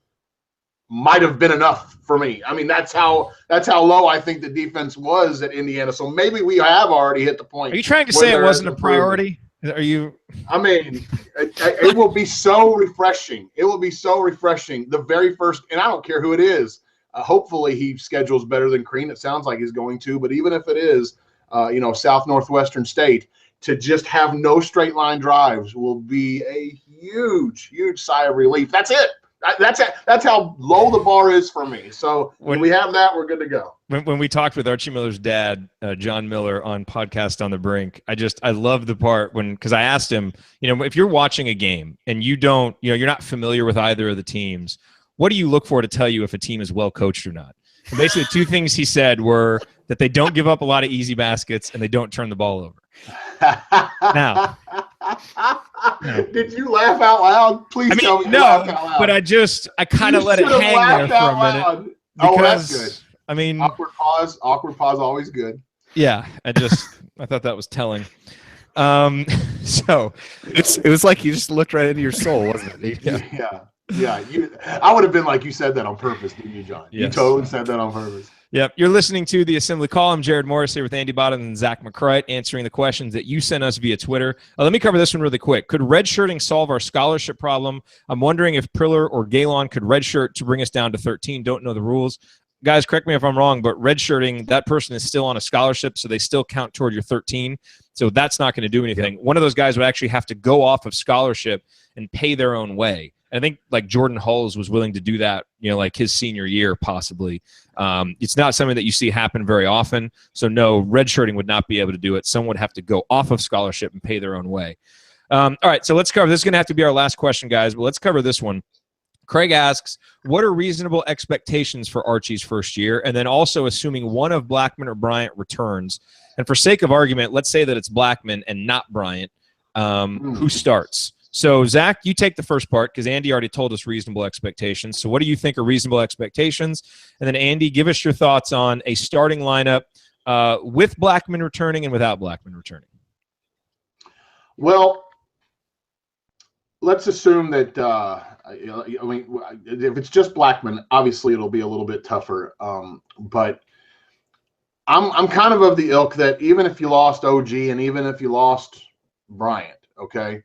might have been enough for me. I mean, that's how low I think the defense was at Indiana. So maybe we have already hit the point. Are you trying to say it wasn't a priority? Are you? I mean, it will be so refreshing. It will be so refreshing. The very first, and I don't care who it is. Hopefully he schedules better than Crean. It sounds like he's going to, but even if it is, South Northwestern State, to just have no straight line drives will be a huge, huge sigh of relief. That's it. That's how low the bar is for me. So when we have that, we're good to go. When we talked with Archie Miller's dad, John Miller, on Podcast on the Brink, I love the part because I asked him, if you're watching a game and you're not familiar with either of the teams, what do you look for to tell you if a team is well coached or not? And basically, the two things he said were that they don't give up a lot of easy baskets and they don't turn the ball over. Now, did you laugh out loud? Please tell me. No, but I kind of let it hang there for a minute. Oh, that's good. I mean, awkward pause, always good. Yeah, I thought that was telling. So it was like you just looked right into your soul, wasn't it? Yeah. I would have been like, you said that on purpose, didn't you, John? Yes. You totally said that on purpose. Yep. You're listening to the Assembly Call. I'm Jared Morris here with Andy Bottom and Zach McCright, answering the questions that you sent us via Twitter. Let me cover this one really quick. Could redshirting solve our scholarship problem? I'm wondering if Priller or Galon could redshirt to bring us down to 13. Don't know the rules. Guys, correct me if I'm wrong, but redshirting, that person is still on a scholarship, so they still count toward your 13. So that's not going to do anything. Yep. One of those guys would actually have to go off of scholarship and pay their own way. I think like Jordan Hulls was willing to do that, like his senior year possibly. It's not something that you see happen very often. So no, redshirting would not be able to do it. Someone would have to go off of scholarship and pay their own way. All right, so let's cover this. Is going to have to be our last question, guys, but let's cover this one. Craig asks, what are reasonable expectations for Archie's first year? And then also assuming one of Blackman or Bryant returns. And for sake of argument, let's say that it's Blackman and not Bryant. Who starts? So, Zach, you take the first part because Andy already told us reasonable expectations. So what do you think are reasonable expectations? And then, Andy, give us your thoughts on a starting lineup with Blackman returning and without Blackman returning. Well, let's assume that if it's just Blackman, obviously it'll be a little bit tougher. But I'm kind of the ilk that even if you lost OG and even if you lost Bryant, okay,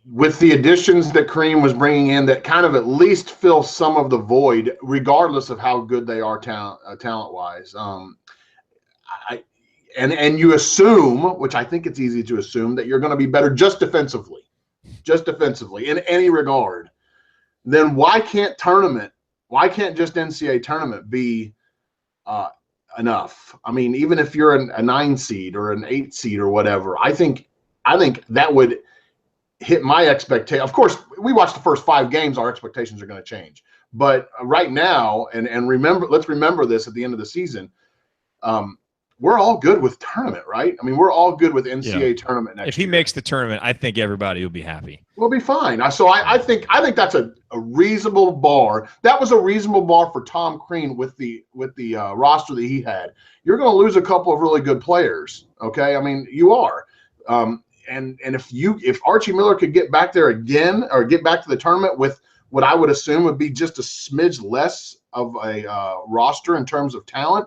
with the additions that Cream was bringing in that kind of at least fill some of the void, regardless of how good they are talent-wise. And you assume, which I think it's easy to assume, that you're going to be better just defensively in any regard. Then why can't just NCAA tournament be enough? I mean, even if you're a 9 seed or an 8 seed or whatever, I think that would hit my expectation. Of course, we watched the first 5 games, our expectations are going to change. But right now, and let's remember this at the end of the season, we're all good with tournament, right? I mean, we're all good with NCAA tournament next year. If he makes the tournament, I think everybody will be happy. We'll be fine. So I think that's a reasonable bar. That was a reasonable bar for Tom Crean with the roster that he had. You're going to lose a couple of really good players, okay? I mean, you are. And if Archie Miller could get back there again or get back to the tournament with what I would assume would be just a smidge less of a roster in terms of talent,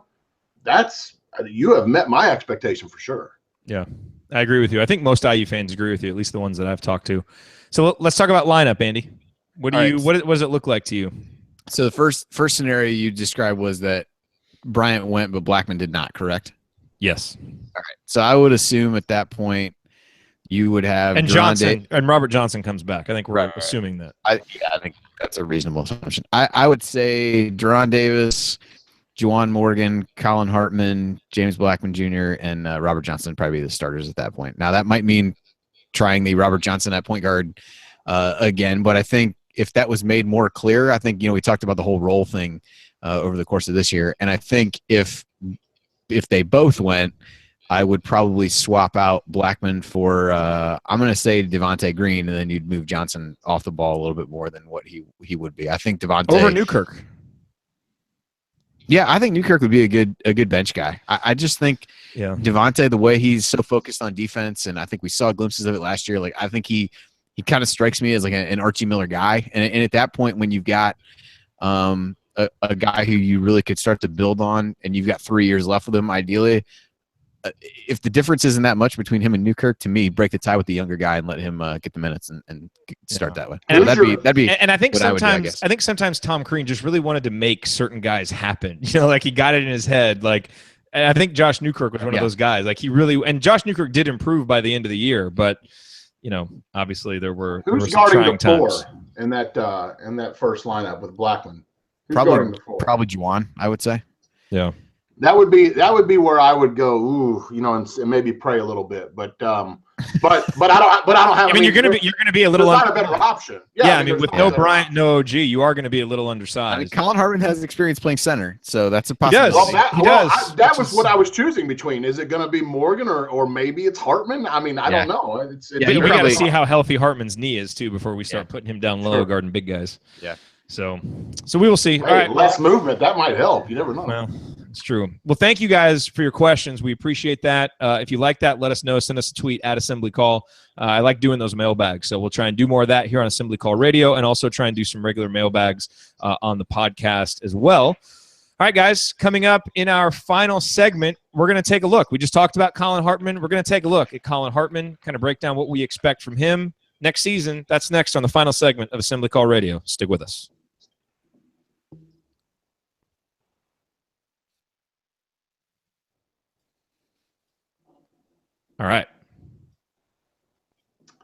you have met my expectation for sure. Yeah, I agree with you. I think most IU fans agree with you, at least the ones that I've talked to. So let's talk about lineup, Andy. What does it look like to you? So the first scenario you described was that Bryant went, but Blackman did not, correct? Yes. All right. So I would assume at that point you would have and Robert Johnson comes back. I think we're assuming that. I think that's a reasonable assumption. I would say Deron Davis, Juwan Morgan, Colin Hartman, James Blackman Jr., and Robert Johnson probably be the starters at that point. Now, that might mean trying the Robert Johnson at point guard again, but I think if that was made more clear, I think, we talked about the whole role thing over the course of this year, and I think if they both went, I would probably swap out Blackman for I'm going to say Devontae Green, and then you'd move Johnson off the ball a little bit more than what he would be. I think Devontae over Newkirk. Yeah, I think Newkirk would be a good bench guy. I just think Devontae, the way he's so focused on defense, and I think we saw glimpses of it last year. Like I think he he kind of strikes me as like an Archie Miller guy. And at that point, when you've got a guy who you really could start to build on, and you've got 3 years left with him, ideally, if the difference isn't that much between him and Newkirk, to me, break the tie with the younger guy and let him get the minutes and start that way. And that'd be. And I think sometimes I think sometimes Tom Crean just really wanted to make certain guys happen. Like he got it in his head. Like, and I think Josh Newkirk was one of those guys. Like he really, and Josh Newkirk did improve by the end of the year, but obviously there were Who's some guarding trying the four times. in that first lineup with Blackman? Who's Probably guarding the four? Juwan, I would say. Yeah. That would be where I would go, ooh, and maybe pray a little bit, but I don't have. I mean, you're gonna be a little. There's not a better option. Yeah, I mean, with no Bryant, no OG, you are going to be a little undersized. I mean, Colin Hartman has experience playing center, so that's a possibility. He does. That was what I was choosing between. Is it going to be Morgan or maybe it's Hartman? I mean, I don't know. We got to see how healthy Hartman's knee is too before we start putting him down low, guarding big guys. Yeah. So we will see. Hey, all right, less movement that might help. You never know. Well, it's true. Well, thank you guys for your questions. We appreciate that. If you like that, let us know. Send us a tweet at Assembly Call. I like doing those mailbags, so we'll try and do more of that here on Assembly Call Radio, and also try and do some regular mailbags on the podcast as well. All right, guys, coming up in our final segment, we're going to take a look. We just talked about Colin Hartman. We're going to take a look at Colin Hartman, kind of break down what we expect from him next season. That's next on the final segment of Assembly Call Radio. Stick with us. All right.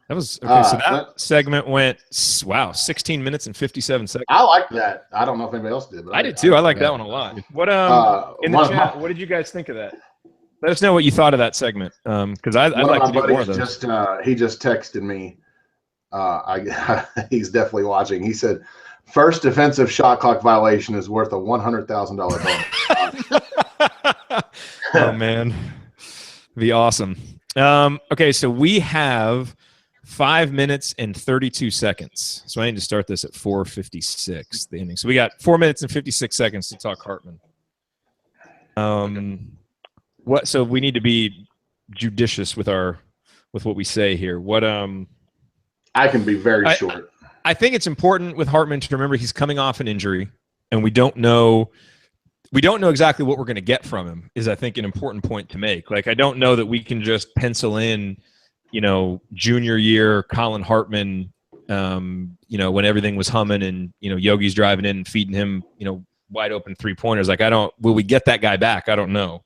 That was okay. So that segment went 16 minutes and 57 seconds. I like that. I don't know if anybody else did, but I did too. I like that one a lot. What in the chat? What did you guys think of that? Let us know what you thought of that segment, because I'd like to do more of those. He just texted me. He's definitely watching. He said, "First defensive shot clock violation is worth a $100,000 bonus." Oh man, be awesome. Okay, so we have 5 minutes and 32 seconds. So I need to start this at 4:56, the inning. So we got 4 minutes and 56 seconds to talk Hartman. So we need to be judicious with what we say here. I can be very short. I think it's important with Hartman to remember he's coming off an injury, and we don't know exactly what we're going to get from him, is I think an important point to make. Like, I don't know that we can just pencil in, junior year Colin Hartman, when everything was humming and, Yogi's driving in and feeding him, wide open 3-pointers. Like, will we get that guy back? I don't know.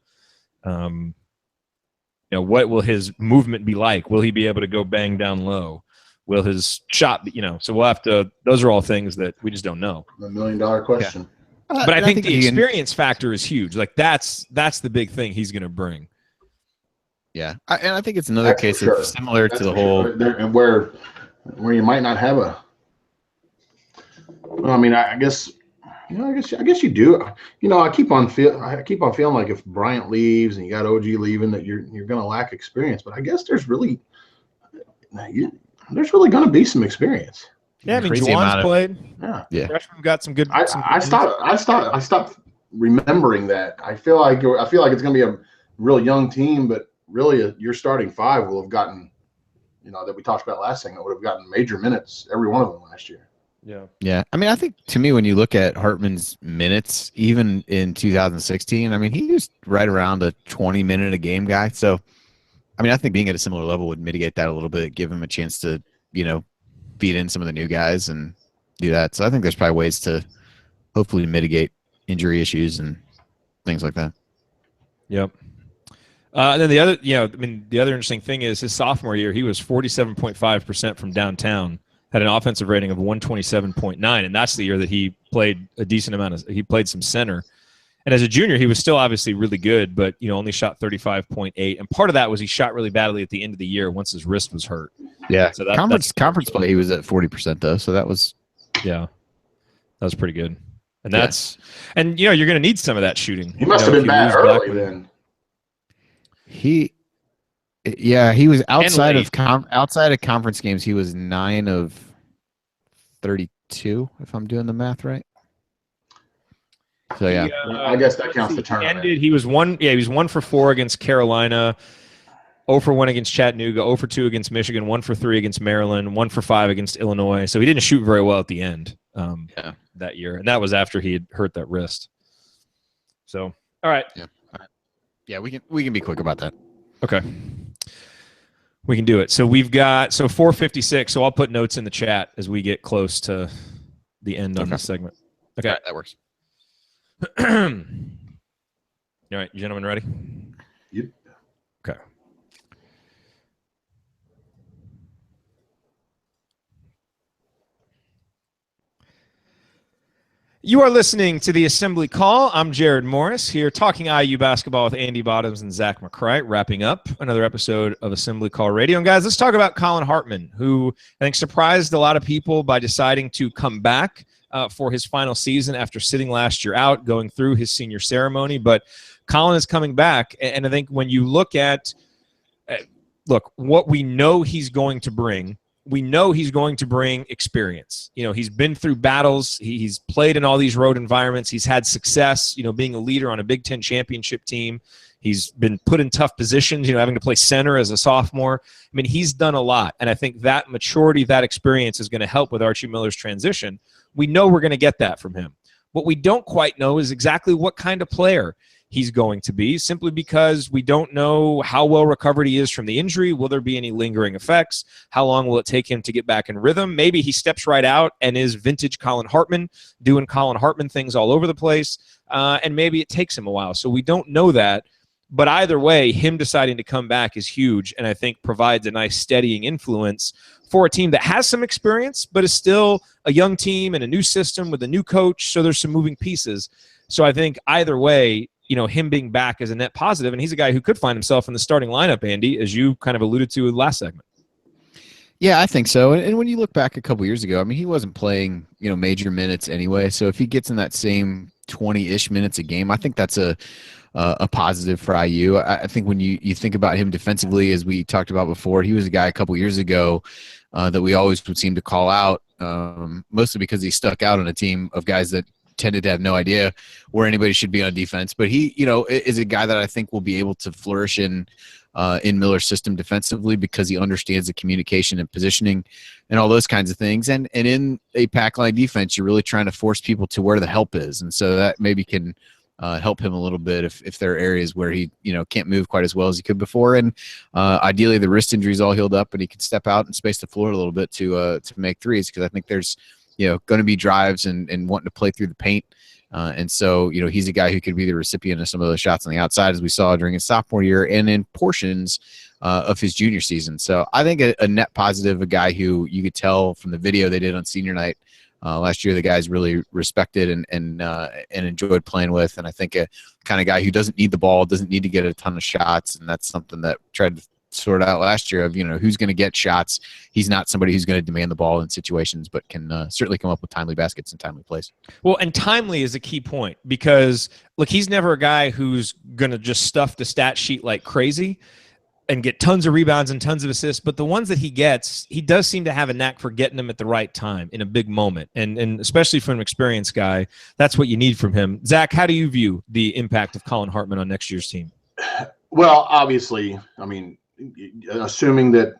What will his movement be like? Will he be able to go bang down low? Will his shot be, so we'll have to, those are all things that we just don't know. The $1 million question. Yeah. But I think the experience factor is huge. Like that's the big thing he's going to bring. Yeah, and I think it's another case of similar to the whole, and where you might not have a. Well, I mean, I guess you do. I keep on feeling like if Bryant leaves and you got OG leaving, that you're going to lack experience. But I guess there's really going to be some experience. Yeah, I mean, Juwan's played. Yeah. Freshman got some good. I stopped remembering that. I feel like it's going to be a real young team, but really, your starting five will have gotten, that we talked about last segment, would have gotten major minutes, every one of them last year. Yeah. Yeah. I mean, I think to me, when you look at Hartman's minutes, even in 2016, I mean, he was right around a 20-minute a game guy. So, I mean, I think being at a similar level would mitigate that a little bit, give him a chance to, feed in some of the new guys and do that. So I think there's probably ways to hopefully mitigate injury issues and things like that. Yep. And then the other interesting thing is his sophomore year, he was 47.5% from downtown, had an offensive rating of 127.9, and that's the year that he played a decent amount he played some center. And as a junior, he was still obviously really good, but only shot 35.8. And part of that was he shot really badly at the end of the year once his wrist was hurt. Yeah. So conference play, he was at 40% though. So that was that was pretty good. And you're going to need some of that shooting. He must have been bad early then. He was outside of conference games. He was 9 of 32, if I'm doing the math right. So yeah, I guess that counts the tournament. He was 1 for 4 against Carolina. 0 for 1 against Chattanooga, 0 for 2 against Michigan, 1 for 3 against Maryland, 1 for 5 against Illinois. So he didn't shoot very well at the end that year, and that was after he had hurt that wrist. So, all right. Yeah, we can be quick about that. Okay. We can do it. So we've got 4:56. So I'll put notes in the chat as we get close to the end on this segment. Okay, all right, that works. All right, you gentlemen ready? Yep. Okay. You are listening to the Assembly Call. I'm Jared Morris here talking IU basketball with Andy Bottoms and Zach McCright, wrapping up another episode of Assembly Call Radio. And guys, let's talk about Colin Hartman, who I think surprised a lot of people by deciding to come back for his final season after sitting last year out, going through his senior ceremony. But Colin is coming back, and I think when you look at what we know he's going to bring, we know he's going to bring experience. You know, he's been through battles. He's played in all these road environments. He's had success, you know, being a leader on a Big Ten championship team. He's been put in tough positions, you know, having to play center as a sophomore. I mean, he's done a lot. And I think that maturity, that experience is going to help with Archie Miller's transition. We know we're going to get that from him. What we don't quite know is exactly what kind of player he's going to be, simply because we don't know how well recovered he is from the injury. Will there be any lingering effects? How long will it take him to get back in rhythm? Maybe he steps right out and is vintage Colin Hartman, doing Colin Hartman things all over the place, and maybe it takes him a while. So we don't know that. But either way, him deciding to come back is huge, and I think provides a nice steadying influence for a team that has some experience, but is still a young team and a new system with a new coach, so there's some moving pieces. So I think either way, you know, him being back is a net positive, and he's a guy who could find himself in the starting lineup, Andy, as you kind of alluded to in the last segment. Yeah, I think so. And when you look back a couple years ago, I mean, he wasn't playing, you know, major minutes anyway. So if he gets in that same 20-ish minutes a game, I think that's a positive for IU. I think when you think about him defensively, as we talked about before, he was a guy a couple years ago that we always would seem to call out, mostly because he stuck out on a team of guys that tended to have no idea where anybody should be on defense. But he, you know, is a guy that I think will be able to flourish in Miller's system defensively, because he understands the communication and positioning and all those kinds of things. And in a pack line defense, you're really trying to force people to where the help is. And so that maybe can help him a little bit if there are areas where he, you know, can't move quite as well as he could before. And ideally the wrist injury is all healed up and he can step out and space the floor a little bit to make threes, because I think there's, you know, going to be drives and wanting to play through the paint. And so, you know, he's a guy who could be the recipient of some of those shots on the outside, as we saw during his sophomore year and in portions of his junior season. So I think a net positive, a guy who you could tell from the video they did on senior night last year, the guys really respected and enjoyed playing with. And I think a kind of guy who doesn't need the ball, doesn't need to get a ton of shots. And that's something that tried to sort out last year of, you know, who's going to get shots. He's not somebody who's going to demand the ball in situations, but can certainly come up with timely baskets and timely plays. Well, and timely is a key point, because look, he's never a guy who's going to just stuff the stat sheet like crazy and get tons of rebounds and tons of assists. But the ones that he gets, he does seem to have a knack for getting them at the right time in a big moment. And especially for an experienced guy, that's what you need from him. Zach, how do you view the impact of Colin Hartman on next year's team? Well, obviously, I mean, assuming that,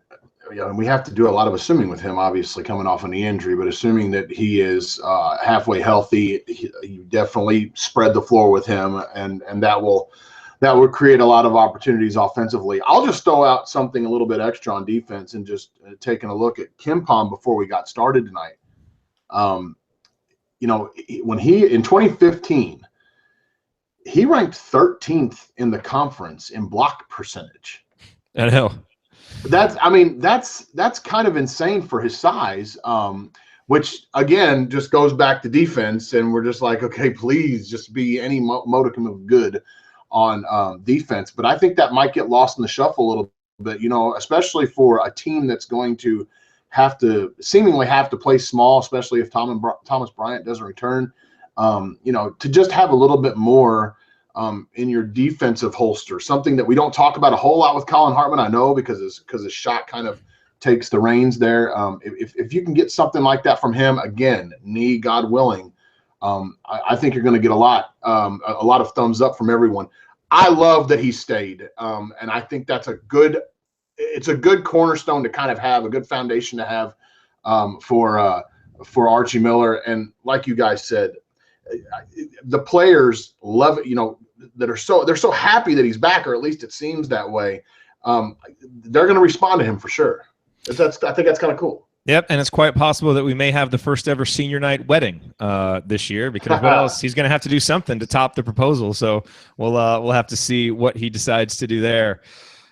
you know, we have to do a lot of assuming with him, obviously coming off a knee injury, but assuming that he is halfway healthy, you definitely spread the floor with him, and that will create a lot of opportunities offensively. I'll just throw out something a little bit extra on defense, and just taking a look at KenPom before we got started tonight. You know, when he in 2015, he ranked 13th in the conference in block percentage. I know. That's kind of insane for his size, which again just goes back to defense, and we're just like, okay, please just be any modicum of good on defense. But I think that might get lost in the shuffle a little bit, you know, especially for a team that's going to seemingly have to play small, especially if Thomas Bryant doesn't return. You know, to just have a little bit more in your defensive holster, something that we don't talk about a whole lot with Colin Hartman, I know, because his shot kind of takes the reins there. If you can get something like that from him, again, knee, God willing, I think you're going to get a lot of thumbs up from everyone. I love that he stayed, and I think that's a good it's a good cornerstone to kind of have, a good foundation to have for Archie Miller. And like you guys said, the players love it, they're so happy that he's back, or at least it seems that way. They're going to respond to him for sure. I think that's kind of cool. Yep, and it's quite possible that we may have the first ever senior night wedding this year, because what else? He's going to have to do something to top the proposal. So we'll have to see what he decides to do there.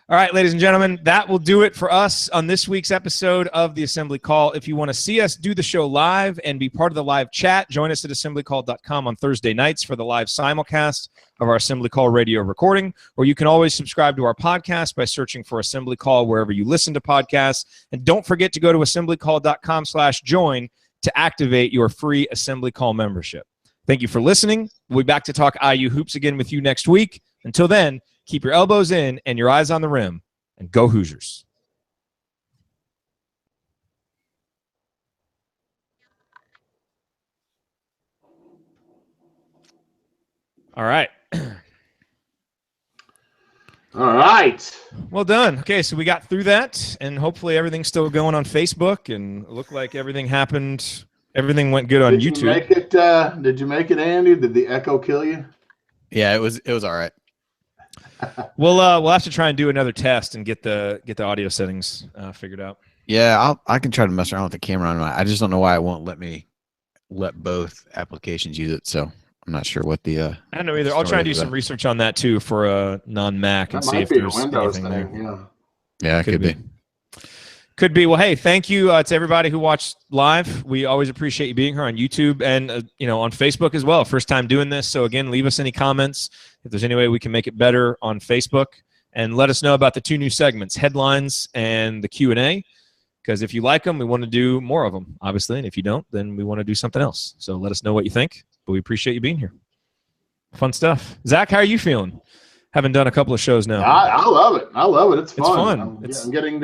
All right, ladies and gentlemen, that will do it for us on this week's episode of the Assembly Call. If you want to see us do the show live and be part of the live chat, join us at assemblycall.com on Thursday nights for the live simulcast of our Assembly Call radio recording, or you can always subscribe to our podcast by searching for Assembly Call wherever you listen to podcasts. And don't forget to go to assemblycall.com/join to activate your free Assembly Call membership. Thank you for listening. We'll be back to talk IU hoops again with you next week. Until then, keep your elbows in and your eyes on the rim, and go Hoosiers. All right. All right. Well done. Okay, so we got through that, and hopefully everything's still going on Facebook, and it looked like everything happened. Everything went good on YouTube. Did you make it, Andy? Did the echo kill you? Yeah, it was all right. We'll have to try and do another test and get the audio settings figured out. Yeah, I can try to mess around with the camera on I just don't know why it won't let both applications use it. So I'm not sure what the I don't know either. I'll try and do some research on that too for a non-Mac and see if there's Windows anything thing. there. Yeah, it could be. Could be. Well, hey, thank you to everybody who watched live. We always appreciate you being here on YouTube and on Facebook as well. First time doing this, so again, leave us any comments if there's any way we can make it better on Facebook, and let us know about the 2 new segments, headlines and the Q&A. Because if you like them, we want to do more of them, obviously, and if you don't, then we want to do something else. So let us know what you think. But we appreciate you being here. Fun stuff. Zach, how are you feeling? Haven't done a couple of shows now. I love it. I love it. It's fun. I'm getting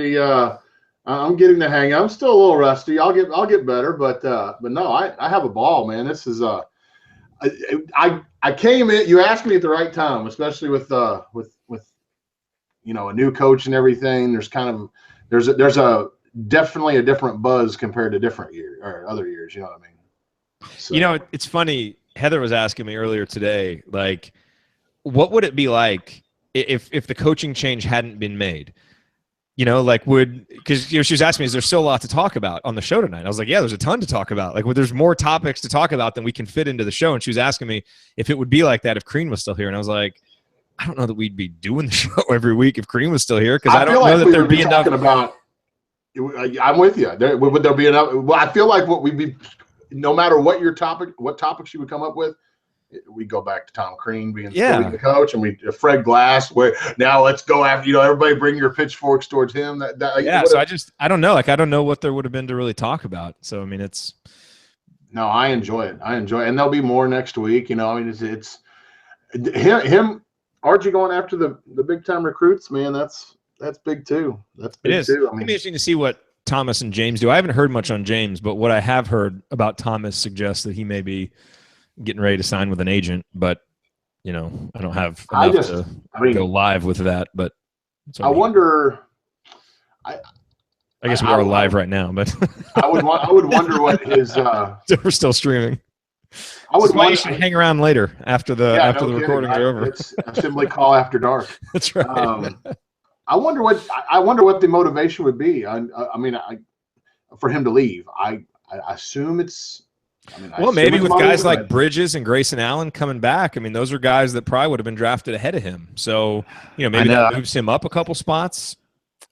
the hang. I'm still a little rusty. I'll get better, but no, I have a ball, man. This is I came in. You asked me at the right time, especially with a new coach and everything. There's definitely a different buzz compared to different years or other years. You know what I mean? So. It's funny. Heather was asking me earlier today, like, what would it be like if the coaching change hadn't been made? Because she was asking me, is there still a lot to talk about on the show tonight? I was like, yeah, there's a ton to talk about. Like, there's more topics to talk about than we can fit into the show. And she was asking me if it would be like that if Crean was still here. And I was like, I don't know that we'd be doing the show every week if Crean was still here, because I don't know that there'd be enough. I'm with you. Would there be enough? Well, I feel like what we'd be, no matter what topics you would come up with, we go back to Tom Crean being the coach, and Fred Glass. Where now let's go after everybody bring your pitchforks towards him. So I don't know. I don't know what there would have been to really talk about. So I mean, no, I enjoy it. And there'll be more next week. It's him, Archie going after the big time recruits. Man, that's big too. That's big too. It'll be interesting to see what Thomas and James do. I haven't heard much on James, but what I have heard about Thomas suggests that he may be getting ready to sign with an agent, but I don't have enough to go live with that. But I wonder. I guess we are live right now, but I would wonder what his. We're still streaming. Why you should hang around later after the recordings are over. It's Assembly Call After Dark. That's right. I wonder what the motivation would be. For him to leave. I assume it's. Maybe with guys like Bridges and Grayson Allen coming back. I mean, those are guys that probably would have been drafted ahead of him. So, maybe that moves him up a couple spots.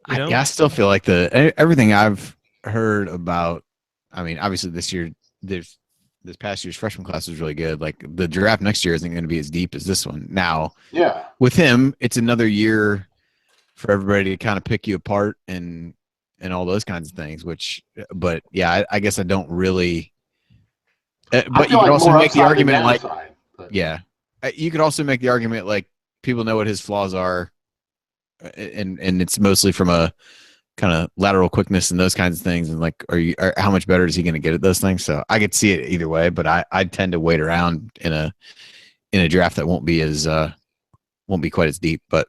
I still feel like everything I've heard about. I mean, obviously this past year's freshman class was really good. Like, the draft next year isn't going to be as deep as this one. Now, with him, it's another year for everybody to kind of pick you apart and all those kinds of things. But yeah, I guess I don't really. But you could also make the argument you could also make the argument like people know what his flaws are, and it's mostly from a kind of lateral quickness and those kinds of things. And like, how much better is he going to get at those things? So I could see it either way, but I tend to wait around in a draft that won't be quite as deep. But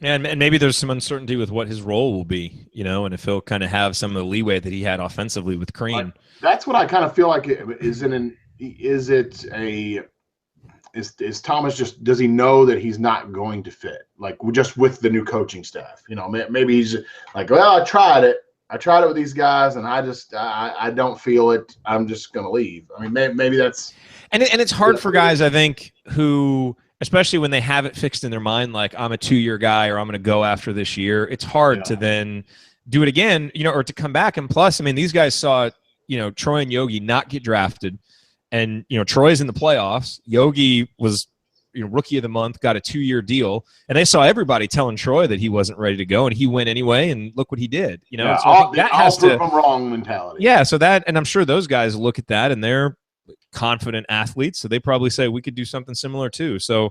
And maybe there's some uncertainty with what his role will be, and if he'll kind of have some of the leeway that he had offensively with Crean. That's what I kind of feel like. Is Thomas just, does he know that he's not going to fit? Like, just with the new coaching staff, maybe he's like, well, I tried it with these guys, and I don't feel it. I'm just going to leave. I mean, maybe that's. And it's hard for guys, I think, who, especially when they have it fixed in their mind, like, I'm a 2-year guy or I'm going to go after this year. It's hard to then do it again, or to come back. And plus, I mean, these guys saw, Troy and Yogi not get drafted. And, Troy's in the playoffs. Yogi was, rookie of the month, got a 2-year deal. And they saw everybody telling Troy that he wasn't ready to go. And he went anyway. And look what he did. So I think that has to. Wrong mentality. Yeah. So that, and I'm sure those guys look at that and they're confident athletes. So they probably say we could do something similar too. So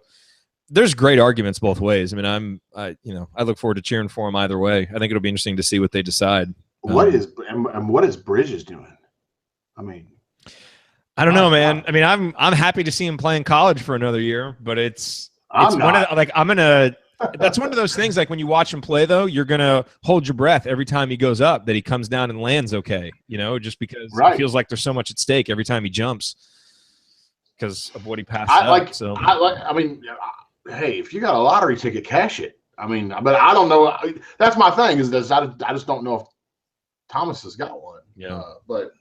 there's great arguments both ways. I mean, I look forward to cheering for them either way. I think it'll be interesting to see what they decide. What is Bridges doing? I mean, I don't know, man. I mean, I'm happy to see him play in college for another year, but that's one of those things, like when you watch him play, though, you're gonna hold your breath every time he goes up that he comes down and lands okay, just because it feels like there's so much at stake every time he jumps because of what he passed I mean, hey, if you got a lottery ticket, cash it. I mean, but I don't know. That's my thing, is this, I just don't know if Thomas has got one. Yeah. But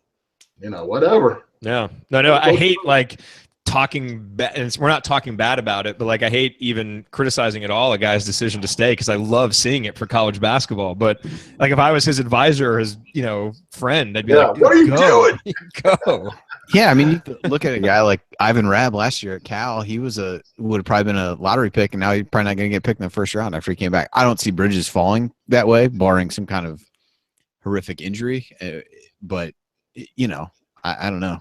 whatever. Yeah. No. I hate talking bad. We're not talking bad about it, but I hate even criticizing at all a guy's decision to stay because I love seeing it for college basketball. But if I was his advisor or his friend, I'd be like, what are you doing? Go. Yeah, I mean, you could look at a guy like Ivan Rabb last year at Cal. He would have probably been a lottery pick, and now he's probably not going to get picked in the first round after he came back. I don't see Bridges falling that way, barring some kind of horrific injury. But I don't know.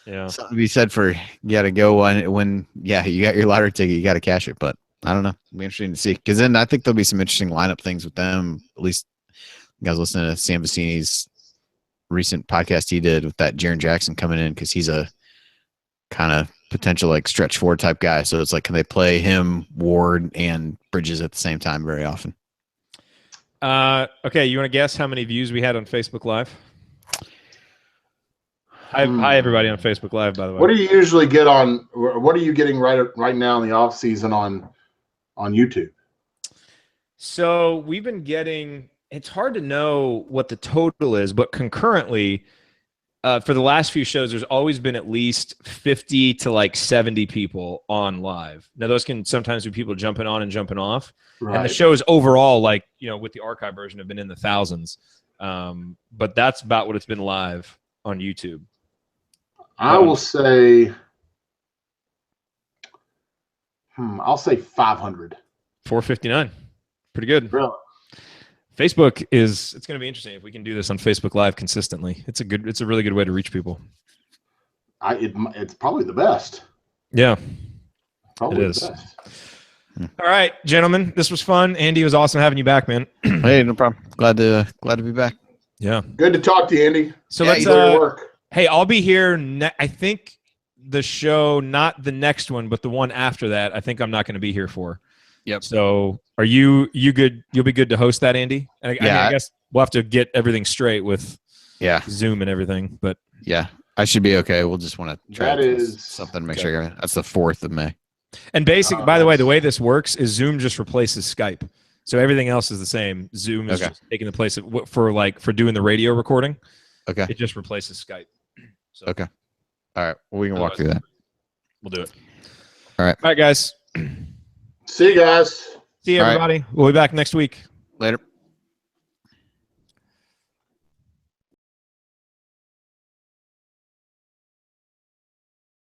Yeah, something to be said for you got to go when you got your lottery ticket, you got to cash it. But I don't know. It'll be interesting to see, because then I think there'll be some interesting lineup things with them. At least you guys listening to Sam Vecini's recent podcast he did with that Jaren Jackson coming in, because he's a kind of potential stretch forward type guy. So it's can they play him, Ward, and Bridges at the same time very often? Okay, you want to guess how many views we had on Facebook Live? Hi, everybody on Facebook Live, by the way. What do you usually get on? What are you getting right now in the off season on YouTube? So we've been getting. It's hard to know what the total is, but concurrently, for the last few shows, there's always been at least 50 to 70 people on live. Now, those can sometimes be people jumping on and jumping off, right. And the shows overall, with the archive version, have been in the thousands. But that's about what it's been live on YouTube. I will say, I'll say 500. 459. Pretty good. Really? Facebook it's going to be interesting if we can do this on Facebook Live consistently. It's a really good way to reach people. It's probably the best. Yeah. Probably it is. The best. All right, gentlemen, this was fun. Andy, it was awesome having you back, man. Hey, no problem. Glad to be back. Yeah. Good to talk to you, Andy. So let's work. Hey, I'll be here. I think the show, not the next one, but the one after that, I think I'm not going to be here for. Yep. So are you good? You'll be good to host that, Andy? I guess we'll have to get everything straight with Zoom and everything. But yeah, I should be okay. We'll just want to try something to make sure. That's the 4th of May. And by the way, this works is Zoom just replaces Skype. So everything else is the same. Zoom is just taking the place of for doing the radio recording. Okay. It just replaces Skype. So, okay. All right. Well, we can walk through that. We'll do it. All right. All right, guys. See you guys. See you, everybody. We'll be back next week. Later.